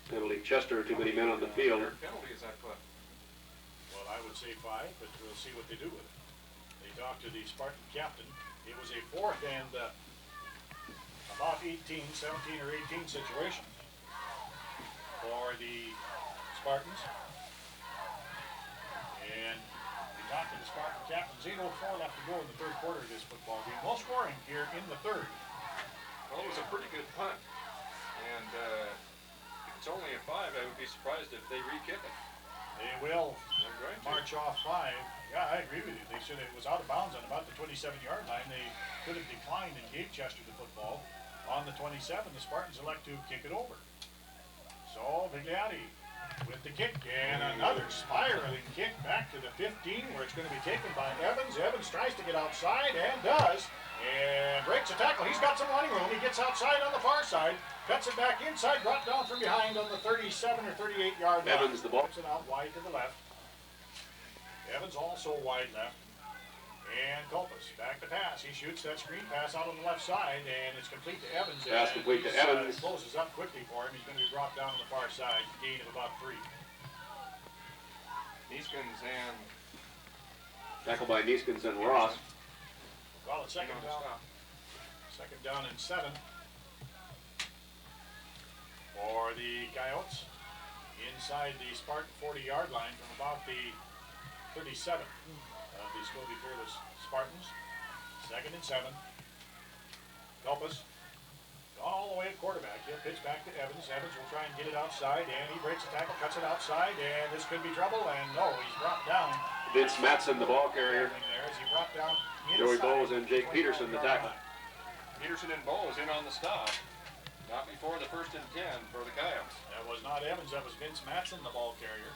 Penalty Chester, too many men on the field. Penalty is that put? Well, I would say 5, but we'll see what they do with it. They talked to the Spartan captain. It was a 4th and about 17 or 18 situation for the Spartans. And we talked to the Spartan captains. 8:04 left to go in the 3rd quarter of this football game. No scoring here in the 3rd. Well, it was a pretty good punt. And if it's only a 5, I would be surprised if they re-kick it. They will They're going to. march off 5. Yeah, I agree with you. They should have, it was out of bounds on about the 27-yard line. They could have declined and gave Chester the football. On the 27, the Spartans elect to kick it over. So, Bigliotti with the kick, and another spiraling kick back to the 15, where it's going to be taken by Evans. Evans tries to get outside, and does, and breaks a tackle. He's got some running room. He gets outside on the far side, cuts it back inside, brought down from behind on the 37 or 38-yard line. Evans, the ball. Puts it out wide to the left. Evans also wide left. And Culpus back to pass. He shoots that screen pass out on the left side, and it's complete to Evans. Pass complete to Evans. Closes up quickly for him. He's going to be brought down on the far side. Gain of about 3. Neeskens and Tackled by Neeskens and Ross. Call it second on the down. stop. 2nd down and 7 for the Coyotes. Inside the Spartan 40-yard line from about the 37 of the Scobey Peerless Spartans. 2nd and 7. Culpus gone all the way at quarterback. He'll pitch back to Evans. Evans will try and get it outside, and he breaks a tackle, cuts it outside, and this could be trouble. And no, he's brought down. Vince Matson, the ball carrier. There as he brought down Joey inside Bowles and Jake the Peterson, the 25-yard tackle. line. Peterson and Bowles in on the stop. Not before the 1st and 10 for the Coyotes. That was not Evans, that was Vince Matson, the ball carrier.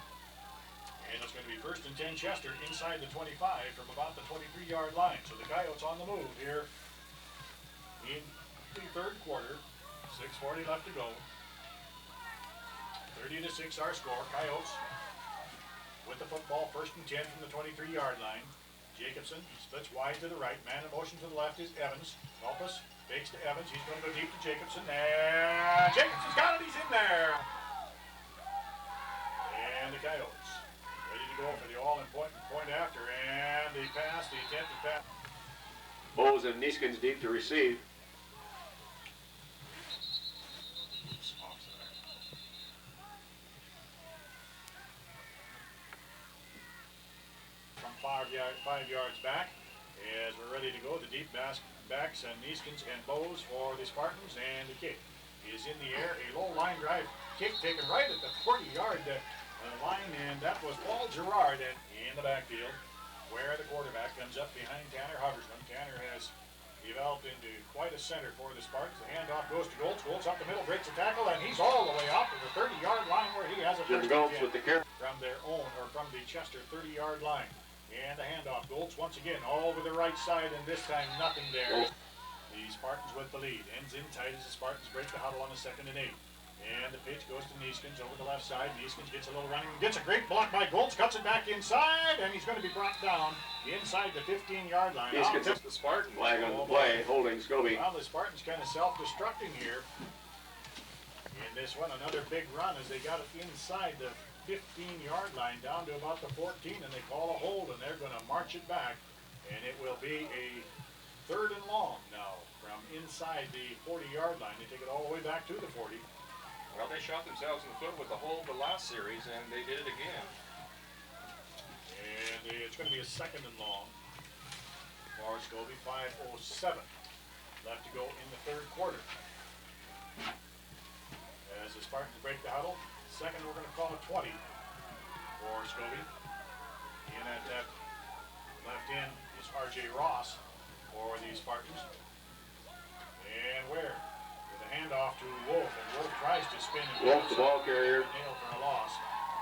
And it's going to be 1st and 10 Chester inside the 25 from about the 23-yard line. So the Coyotes on the move here in the third quarter. 6:40 left to go. 30-6 our score. Coyotes with the football, 1st and 10 from the 23-yard line. Jacobson splits wide to the right. Man in motion to the left is Evans. Kalpas fakes to Evans. He's going to go deep to Jacobson. And Jacobson's got it. He's in there. And the Coyotes ready to go for the all-important point after. And the pass, the attempted pass. Bowes and Neeskens deep to receive. From 5 yards back, as we're ready to go, the deep backs and Neeskens and Bowes for the Spartans, and the kick is in the air. A low line drive kick taken right at the 40-yard line, and that was Paul Gerard in the backfield, where the quarterback comes up behind Tanner Hubbersman. Tanner has developed into quite a center for the Spartans. The handoff goes to Goltz. Goltz up the middle, breaks a tackle, and he's all the way out to the 30-yard line where he has a Jim Goltz with the carry from their own, or from the Chester 30-yard line. And the handoff. Goltz once again all over the right side, and this time nothing there. The Spartans with the lead. Ends in tight as the Spartans break the huddle on the 2nd and 8. And the pitch goes to Neeskens over the left side. Neeskens gets a little running. Gets a great block by Goltz. Cuts it back inside, and he's going to be brought down inside the 15-yard line. Neeskens the Spartan flag on the play, holding Scobey. Well, the Spartans kind of self-destructing here in this one. Another big run as they got it inside the 15-yard line down to about the 14, and they call a hold, and they're going to march it back, and it will be a 3rd and long now from inside the 40-yard line. They take it all the way back to the 40. Well, they shot themselves in the foot with the hold the last series, and they did it again. And it's going to be a 2nd and long for Scobey. 5:07 left to go in the third quarter. As the Spartans break the huddle, 2nd, we're going to call it 20 for Scobey. In at that left end is R.J. Ross for the Spartans. And where? With a handoff to Wolf, and Wolf tries to spin. Wolf, the ball carrier. Nail for a loss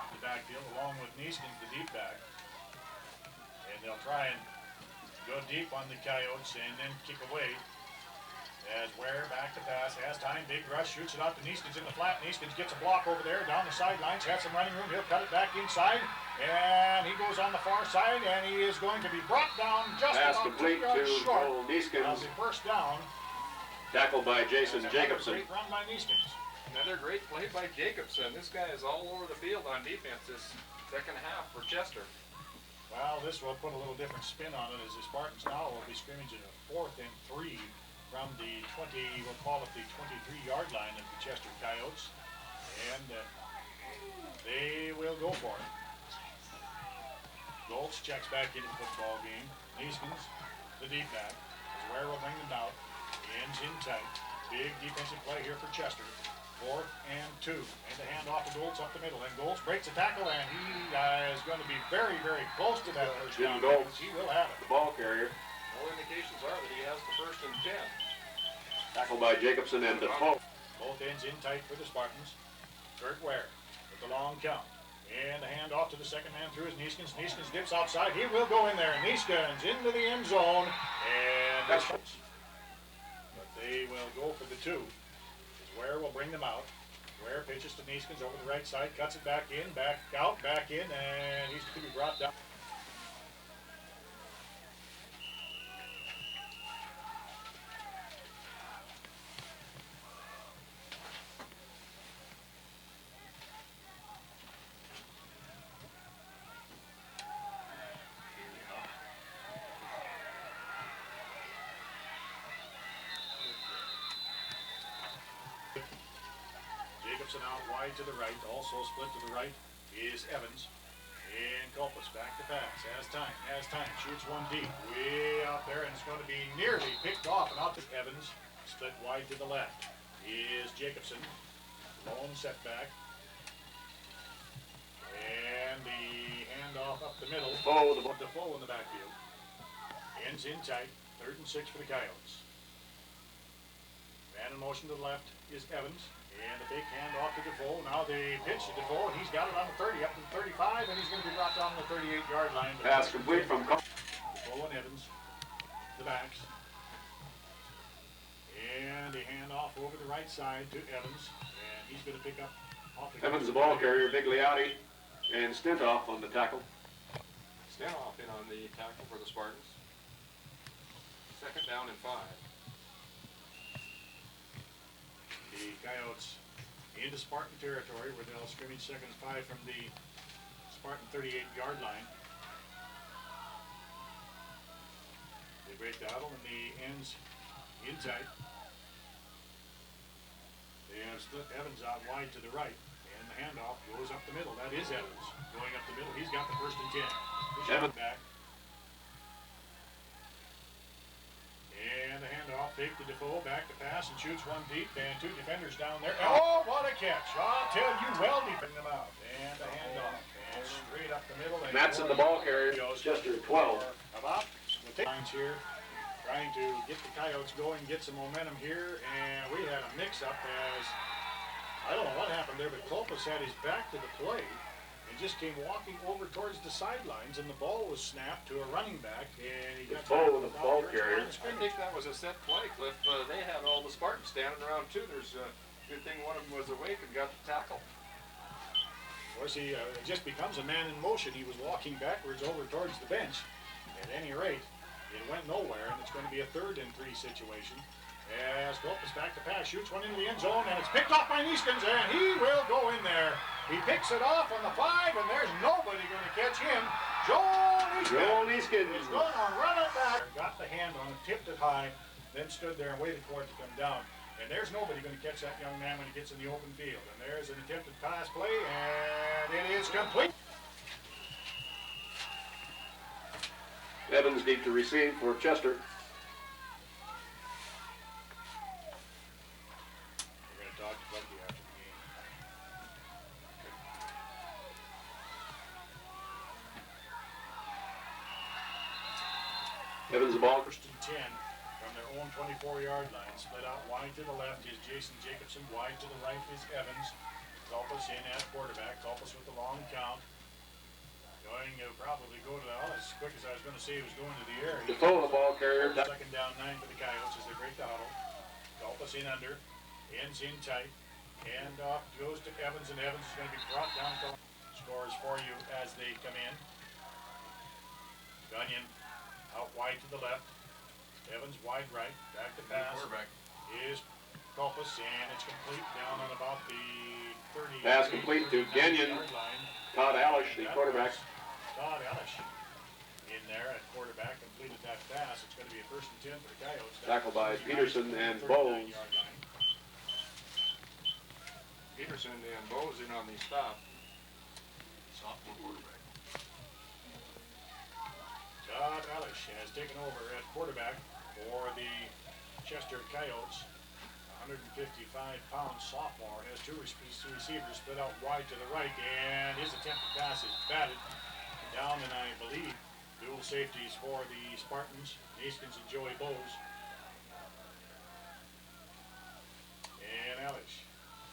in the backfield, along with Neeskens, the deep back. And they'll try and go deep on the Coyotes and then kick away. As Ware back to pass, has time, big rush, shoots it out to Neeskens in the flat. Neeskens gets a block over there, down the sidelines, has some running room, he'll cut it back inside, and he goes on the far side, and he is going to be brought down just pass about complete 2 yards to short Neeskens. of the first down. Tackled by Jason Jacobson. Great run by Neeskens. Another great play by Jacobson. This guy is all over the field on defense this second half for Chester. Well, this will put a little different spin on it as the Spartans now will be scrimmaging a 4th and 3 from the 20, we'll call it the 23-yard line of the Chester Coyotes. And they will go for it. Goltz checks back into the football game. Neeskens, the deep back, is where we'll bring them out. Ends in tight. Big defensive play here for Chester. 4th and 2. And the handoff to Goltz up the middle. And Goltz breaks a tackle, and he is going to be very, very close to that first down. Goltz, he will have it. The ball carrier. All indications are that he has the 1st and 10. Tackled by Jacobson and Defoe. Both ends in tight for the Spartans. Kurt Ware with the long count. And the handoff to the 2nd man through is Neeskens. Neeskens dips outside. He will go in there. Neeskens into the end zone. And that's but they will go for the 2. Ware will bring them out. Ware pitches to Neeskens over the right side. Cuts it back in, back out, back in. And he's going to be brought down. Jacobson out wide to the right, also split to the right is Evans. And Kalpas back to pass, has time, shoots one deep, way out there, and it's going to be nearly picked off and out to Evans. Split wide to the left is Jacobson, lone setback. And the handoff up the middle, Defoe in the backfield. Ends in tight, 3rd and 6 for the Coyotes. Man in motion to the left is Evans. And a big handoff to Defoe. Now they pitch to Defoe, and he's got it on the 30 up to the 35, and he's going to be brought down to the 38-yard line. Pass complete from Bowen Evans, the backs. And a handoff over the right side to Evans, and he's going to pick up off the Evans, the ball carrier, Bigliotti, and Stintoff on the tackle. Stanoff in on the tackle for the Spartans. Second down and 5. The Coyotes into Spartan territory where they'll scrimmage second and 5 from the Spartan 38-yard line. They break the huddle and the ends in tight. They have Evans out wide to the right, and the handoff goes up the middle. That is Evans going up the middle. He's got the first and 10. Evans back. And the handoff, fake to Defoe, back to pass, and shoots one deep, and 2 defenders down there. Oh, what a catch! I'll tell you, well defending them out. And the handoff, and straight up the middle. Matson, the ball carrier, Chester 12. About the lines here, trying to get the Coyotes going, get some momentum here, and we had a mix-up as, I don't know what happened there, but Klopas had his back to the play and just came walking over towards the sidelines, and the ball was snapped to a running back, and he got the ball carrier. I think that was a set play, Cliff. They had all the Spartans standing around too. There's a good thing one of them was awake and got the tackle. Of course, he just becomes a man in motion. He was walking backwards over towards the bench. At any rate, it went nowhere, and it's going to be a 3rd and 3 situation. As Klopas back to pass, shoots one into the end zone, and it's picked off by Neeskens, and he will go in there. He picks it off on the 5, and there's nobody going to catch him. Joel Neeskens is going to run it back. Got the hand on it, tipped it high, then stood there and waited for it to come down. And there's nobody going to catch that young man when he gets in the open field. And there's an attempted pass play, and it is complete. Evans deep to receive for Chester. We're going to talk to Bucky after the game. Evans, the ball. First and 10 from their own 24-yard line. Split out wide to the left is Jason Jacobson. Wide to the right is Evans. Tulpas in at quarterback. Tulpas with the long count. Going to probably go to the as quick as I was going to say he was going to the air. Defoe, the ball carrier. Second down 9 for the Coyotes as they break the huddle. Tulpas in under. Ends in tight. And off goes to Evans, and Evans is going to be brought down. Scores for you as they come in. Gunyon out wide to the left. Evans wide right. Back to pass. Quarterback Is Tulpas, and it's complete down on about the 30. Pass complete to Gagnon. Todd Alish, the quarterback. Todd Alish in there at quarterback, completed that pass. It's going to be a 1st and 10 for the Coyotes. Tackled by Peterson and Bowles. Peterson and Bowes in on the stop. Sophomore quarterback. Todd Alish has taken over at quarterback for the Chester Coyotes. 155-pound sophomore has 2 receivers split out wide to the right, and his attempted pass is batted down, and I believe dual safeties for the Spartans, Neeskens and Joey Bowes. And Alish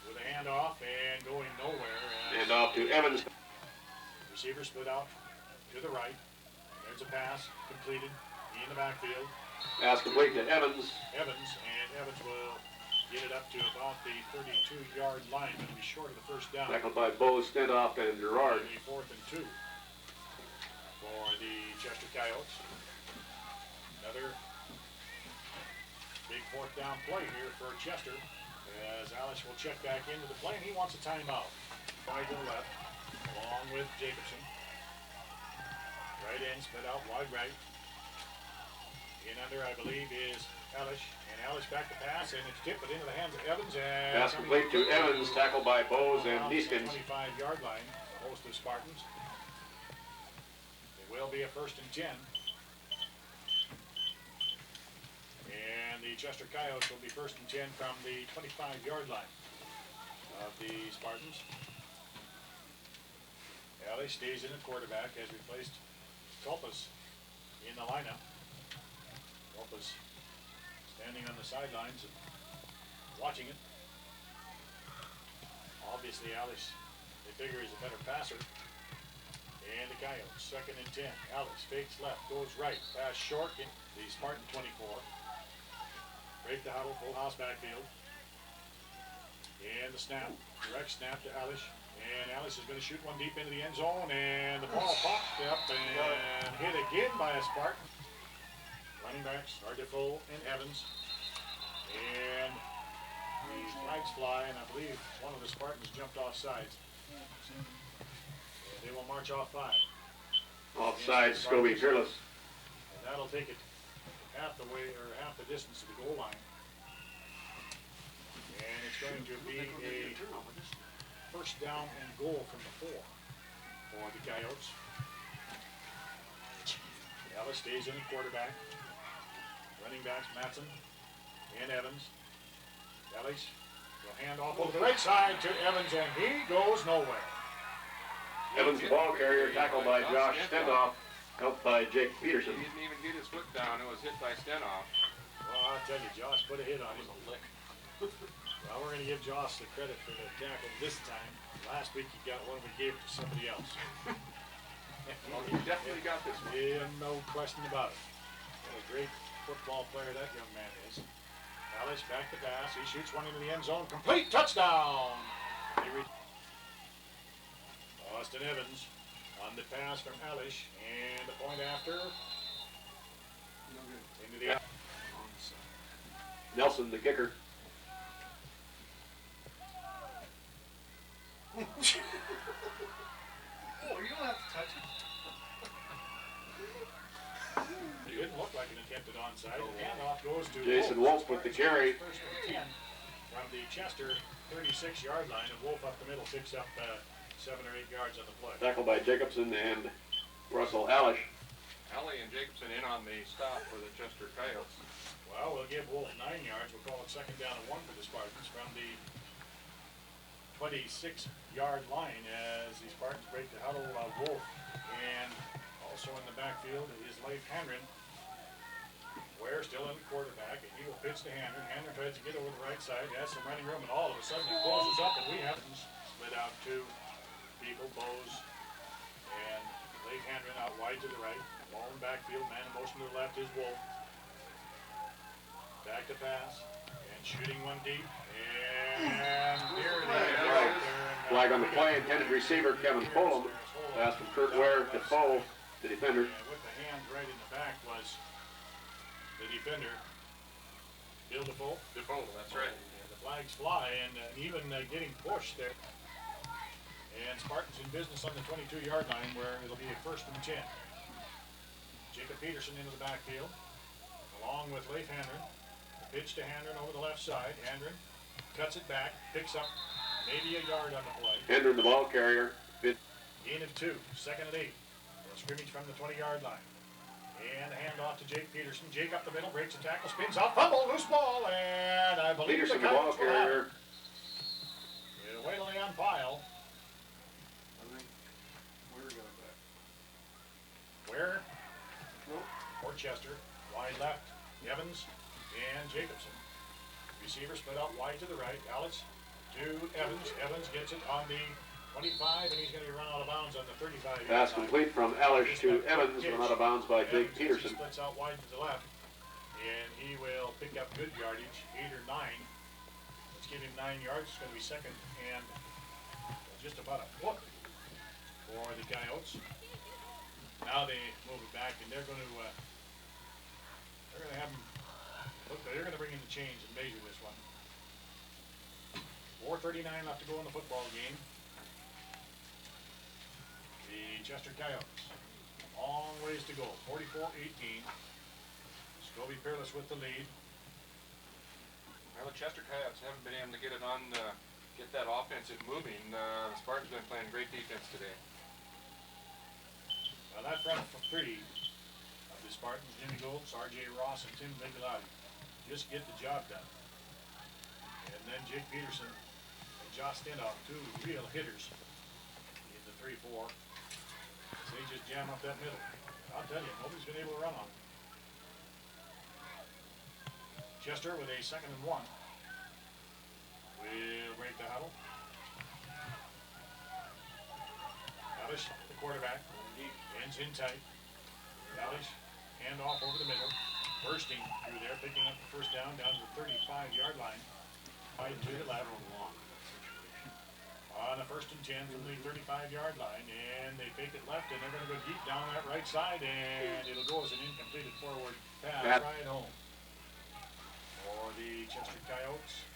with a handoff and going nowhere. And off to Evans. Receiver split out to the right. There's a pass completed in the backfield. Pass complete to Evans. Evans will get it up to about the 32-yard line. Going to be short of the first down. Tackled by Bowes, Stintoff, and Gerard. 4th and 2 for the Chester Coyotes. Another big 4th down play here for Chester as Alish will check back into the play, and he wants a timeout. Wide to the left, along with Jacobson. Right end, split out wide right. In under, I believe, is Alish, and Alish back to pass, and it's tipped into the hands of Evans. And pass complete to Evans, tackled by Bowes and Neeskens. 25-yard line, the host of Spartans. It will be a 1st and 10. And the Chester Coyotes will be 1st and 10 from the 25-yard line of the Spartans. Alish stays in at quarterback, has replaced Tulpas in the lineup. Tulpas standing on the sidelines and watching it. Obviously, Alish, they figure, is a better passer. And the Coyotes, 2nd and 10. Alice fakes left, goes right, pass short in the Spartan 24. Break the huddle, full house backfield. And the snap, direct snap to Alice. And Alice is going to shoot one deep into the end zone, and the ball popped up and hit again by a Spartan. Running backs are Defoe and Evans. And the flags fly, and I believe one of the Spartans jumped off sides. And they will march off 5. Offside, Scobey, Peerless. And that'll take it half the way, or half the distance to the goal line. And it's going to be a first down and goal from the 4 for the Coyotes. Ellis stays in the quarterback. Running backs Matson and Evans. Ellis will hand off over the right side to Evans, and he goes nowhere. Evans, the ball carrier, tackled by Josh Stendoff, helped by Jake Peterson. He didn't even get his foot down. It was hit by Stenhoff. Well, I'll tell you, Josh put a hit on him. Well, we're going to give Josh the credit for the tackle this time. Last week he got one we gave it to somebody else. Well, he definitely got this one. Yeah, no question about it. What a great football player that young man is. Alice back to pass. He shoots one into the end zone. Complete touchdown! Austin Evans on the pass from Alice, and the point after into the Nelson, the kicker. Oh, you don't have to touch it. It didn't look like an attempted onside. The handoff goes to Jason Wolf with the carry. First and 10 from the Chester 36-yard line, and Wolf up the middle picks up 7 or 8 yards on the play. Tackled by Jacobson and Russell Alish. Alley and Jacobson in on the stop for the Chester Coyotes. Well, we'll give Wolf 9 yards. We'll call it 2nd down and 1 for the Spartans from the 26-yard line as the Spartans break the huddle. Wolf, and also in the backfield is Leif Handren. Ware still in the quarterback, and he will pitch to Handren. Handren tries to get over the right side. He has some running room, and all of a sudden he closes up, and we have split out 2 people, Bose and Leif Handren out wide to the right. Ball in the backfield, man in motion to the left is Wolf. Back to pass, and shooting one deep, and there it is. Flag on the play, intended receiver Kevin Fulham. Pass from Kurt Ware to Defoe, the defender. And with the hand right in the back was the defender, Bill Defoe. Defoe, that's right. And the flags fly, and even getting pushed there. And Spartans in business on the 22-yard line, where it'll be a 1st and 10. Jacob Peterson into the backfield, along with Leif Handren. Pitch to Handren over the left side. Handren cuts it back, picks up maybe a yard on the play. Handren, the ball carrier. Gain of 2, 2nd and 8. A scrimmage from the 20-yard line. And a handoff to Jake Peterson. Jake up the middle, breaks a tackle, spins off, fumble, loose ball, and I believe Peterson, the the ball Coyotes will have carrier. it. Wait till they unpile. I think we're going back. Where? Or Chester. Wide left, Evans and Jacobson. Receiver split out wide to the right. Alex to Evans. Evans gets it on the 25, and he's going to be run out of bounds on the 35. Pass complete from Alish to Evans, run out of bounds by Jake Peterson. Splits out wide to the left, and he will pick up good yardage, 8 or 9. Let's give him 9 yards. It's going to be 2nd and just about a foot for the Coyotes. Now they move it back, and they're going to have them. Look, they're going to bring in the chains and measure this one. 4:39 left to go in the football game. The Chester Coyotes, long ways to go, 44-18. Scobey Peerless with the lead. Well, the Chester Coyotes haven't been able to get it on, get that offensive moving. The Spartans have been playing great defense today. Now that front three of the Spartans, Jimmy Goltz, R.J. Ross, and Tim Bigelotti, just get the job done. And then Jake Peterson and Josh Stendoff, 2 real hitters in the 3-4. They just jam up that middle. I'll tell you, nobody's been able to run on them. Chester with a 2nd and 1. Will break the huddle. Alish, the quarterback. Ends in tight. Valley's hand off over the middle. Bursting through there, picking up the first down to the 35-yard line. Wide to the left. On a 1st and 10 from the 35-yard line. And they fake it left, and they're going to go deep down that right side. And it'll go as an incompleted forward pass right home. For the Chester Coyotes.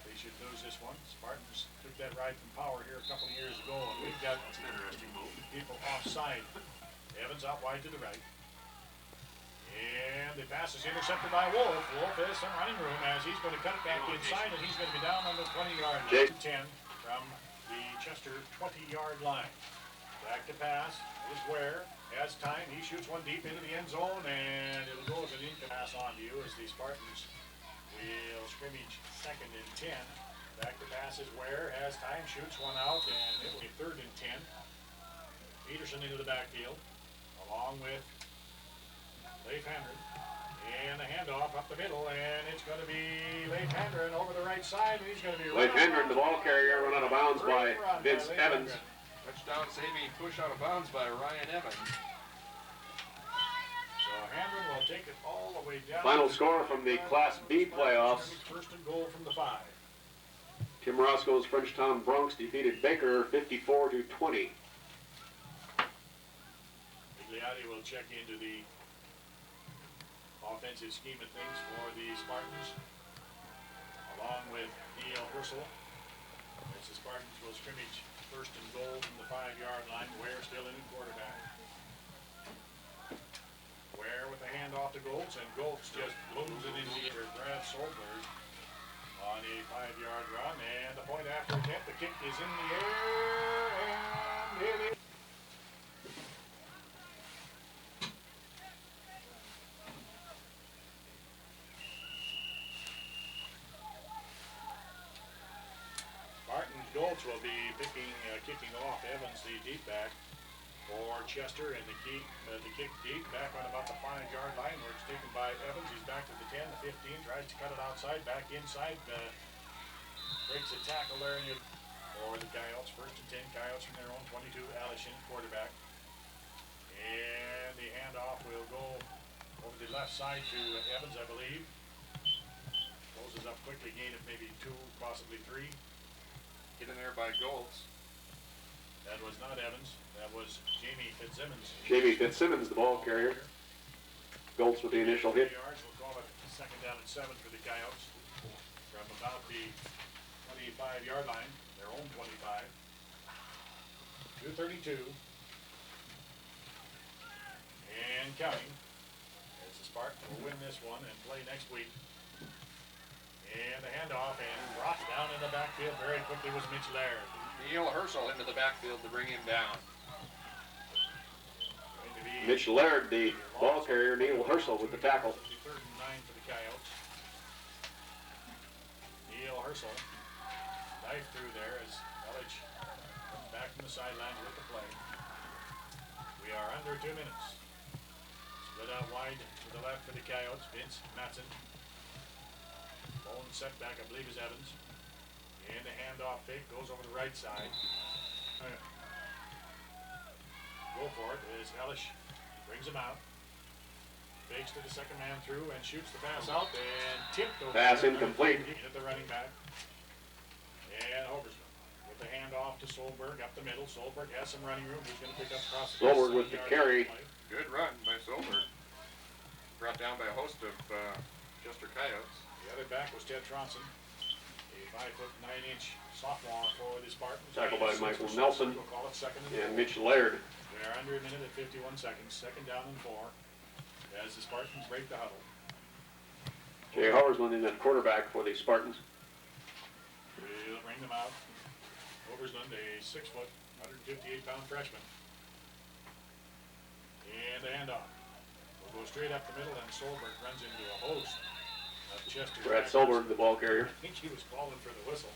They should lose this one. Spartans took that ride from Power here a couple of years ago, and we've got people offside. Evans out wide to the right. And the pass is intercepted by Wolf. Wolf has some running room as he's going to cut it back inside, and he's going to be down on the 20-yard line. 10 from the Chester 20-yard line. Back to pass is Ware. Has time. He shoots one deep into the end zone, and it'll go as an incomplete pass on to you as the Spartans will scrimmage 2nd and 10. Back to pass is Ware. Has time. Shoots one out, and it will be 3rd and 10. Peterson into the backfield, along with Leif Hendren. And the handoff up the middle, and it's going to be Leif Hendren over the right side, and he's going to be Leif Hendren, the ball carrier, run out of bounds by Vince Evans. Touchdown saving push out of bounds by Ryan Evans. So Hendren will take it all the way down. Final score from the Class B playoffs. 1st and goal from the 5. Tim Roscoe's Frenchtown Bronx defeated Baker 54-20. Migliotti will check into the offensive scheme of things for the Spartans, along with Neil Herschel. As the Spartans will scrimmage 1st and goal from the 5-yard line. Ware still in quarterback. Ware with the handoff to Goltz, and Goltz just blows it into the air. Brad Solberg on a 5-yard run, and the point after attempt. The kick is in the air, and it is. Spartans Goltz will be kicking off Evans, the deep back for Chester, and the kick deep back on about the 5-yard line where it's taken by Evans. He's back to the 10, the 15, tries to cut it outside, back inside, breaks a tackle there for the Coyotes. 1st and 10, Coyotes from their own 22, Alishin, quarterback. And the handoff will go over the left side to Evans, I believe. Closes up quickly, gain of maybe 2, possibly 3. Get in there by Goltz. That was not Evans. That was Jamie Fitzsimmons. Jamie Fitzsimmons, the ball carrier. Goltz with the initial hit. Yards. We'll call it 2nd down and 7 for the Coyotes from about the 25-yard line, their own 25. 2:32 and counting. As the Spartans will win this one and play next week. And the handoff, and brought down in the backfield very quickly was Mitch Laird. Neil Herschel into the backfield to bring him down. Mitch Laird, the ball carrier. Neil Herschel with the tackle. 3rd and 9 for the Coyotes. Neil Herschel knife through there as Elledge comes back from the sidelines with the play. We are under 2 minutes. Split out wide to the left for the Coyotes. Vince Matson. Lone setback, I believe, is Evans. And the handoff fake goes over the right side. Go for it as Ellish brings him out. Fakes to the 2nd man through and shoots the pass out and tipped over. Pass incomplete. At the running back. And Hobersman with the handoff to Solberg up the middle. Solberg has some running room. He's going to pick up across the Solberg with the carry. Good run by Solberg. Brought down by a host of Chester Coyotes. The other back was Ted Tronson, a 5'9" sophomore for the Spartans. Tackled by Michael Nelson We'll call it 2nd and and 4. Mitch Laird. We are under a minute and 51 seconds. 2nd down and 4 as the Spartans break the huddle. Jay Hoversland in at quarterback for the Spartans. We'll bring them out. Oversland, a 6-foot, 158-pound freshman. And the handoff. We'll go straight up the middle, and Solberg runs into a host of Chester. Brad Solberg, the ball carrier. I think he was calling for the whistle.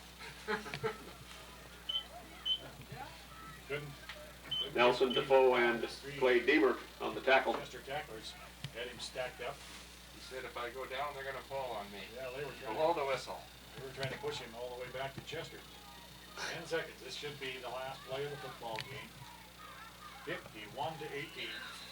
couldn't Nelson, Defoe, and Clay Deemer on the tackle. Chester tacklers had him stacked up. He said, if I go down, they're going to fall on me. Yeah, they were Below the whistle. trying to push him all the way back to Chester. 10 seconds. This should be the last play of the football game. 51 to 18.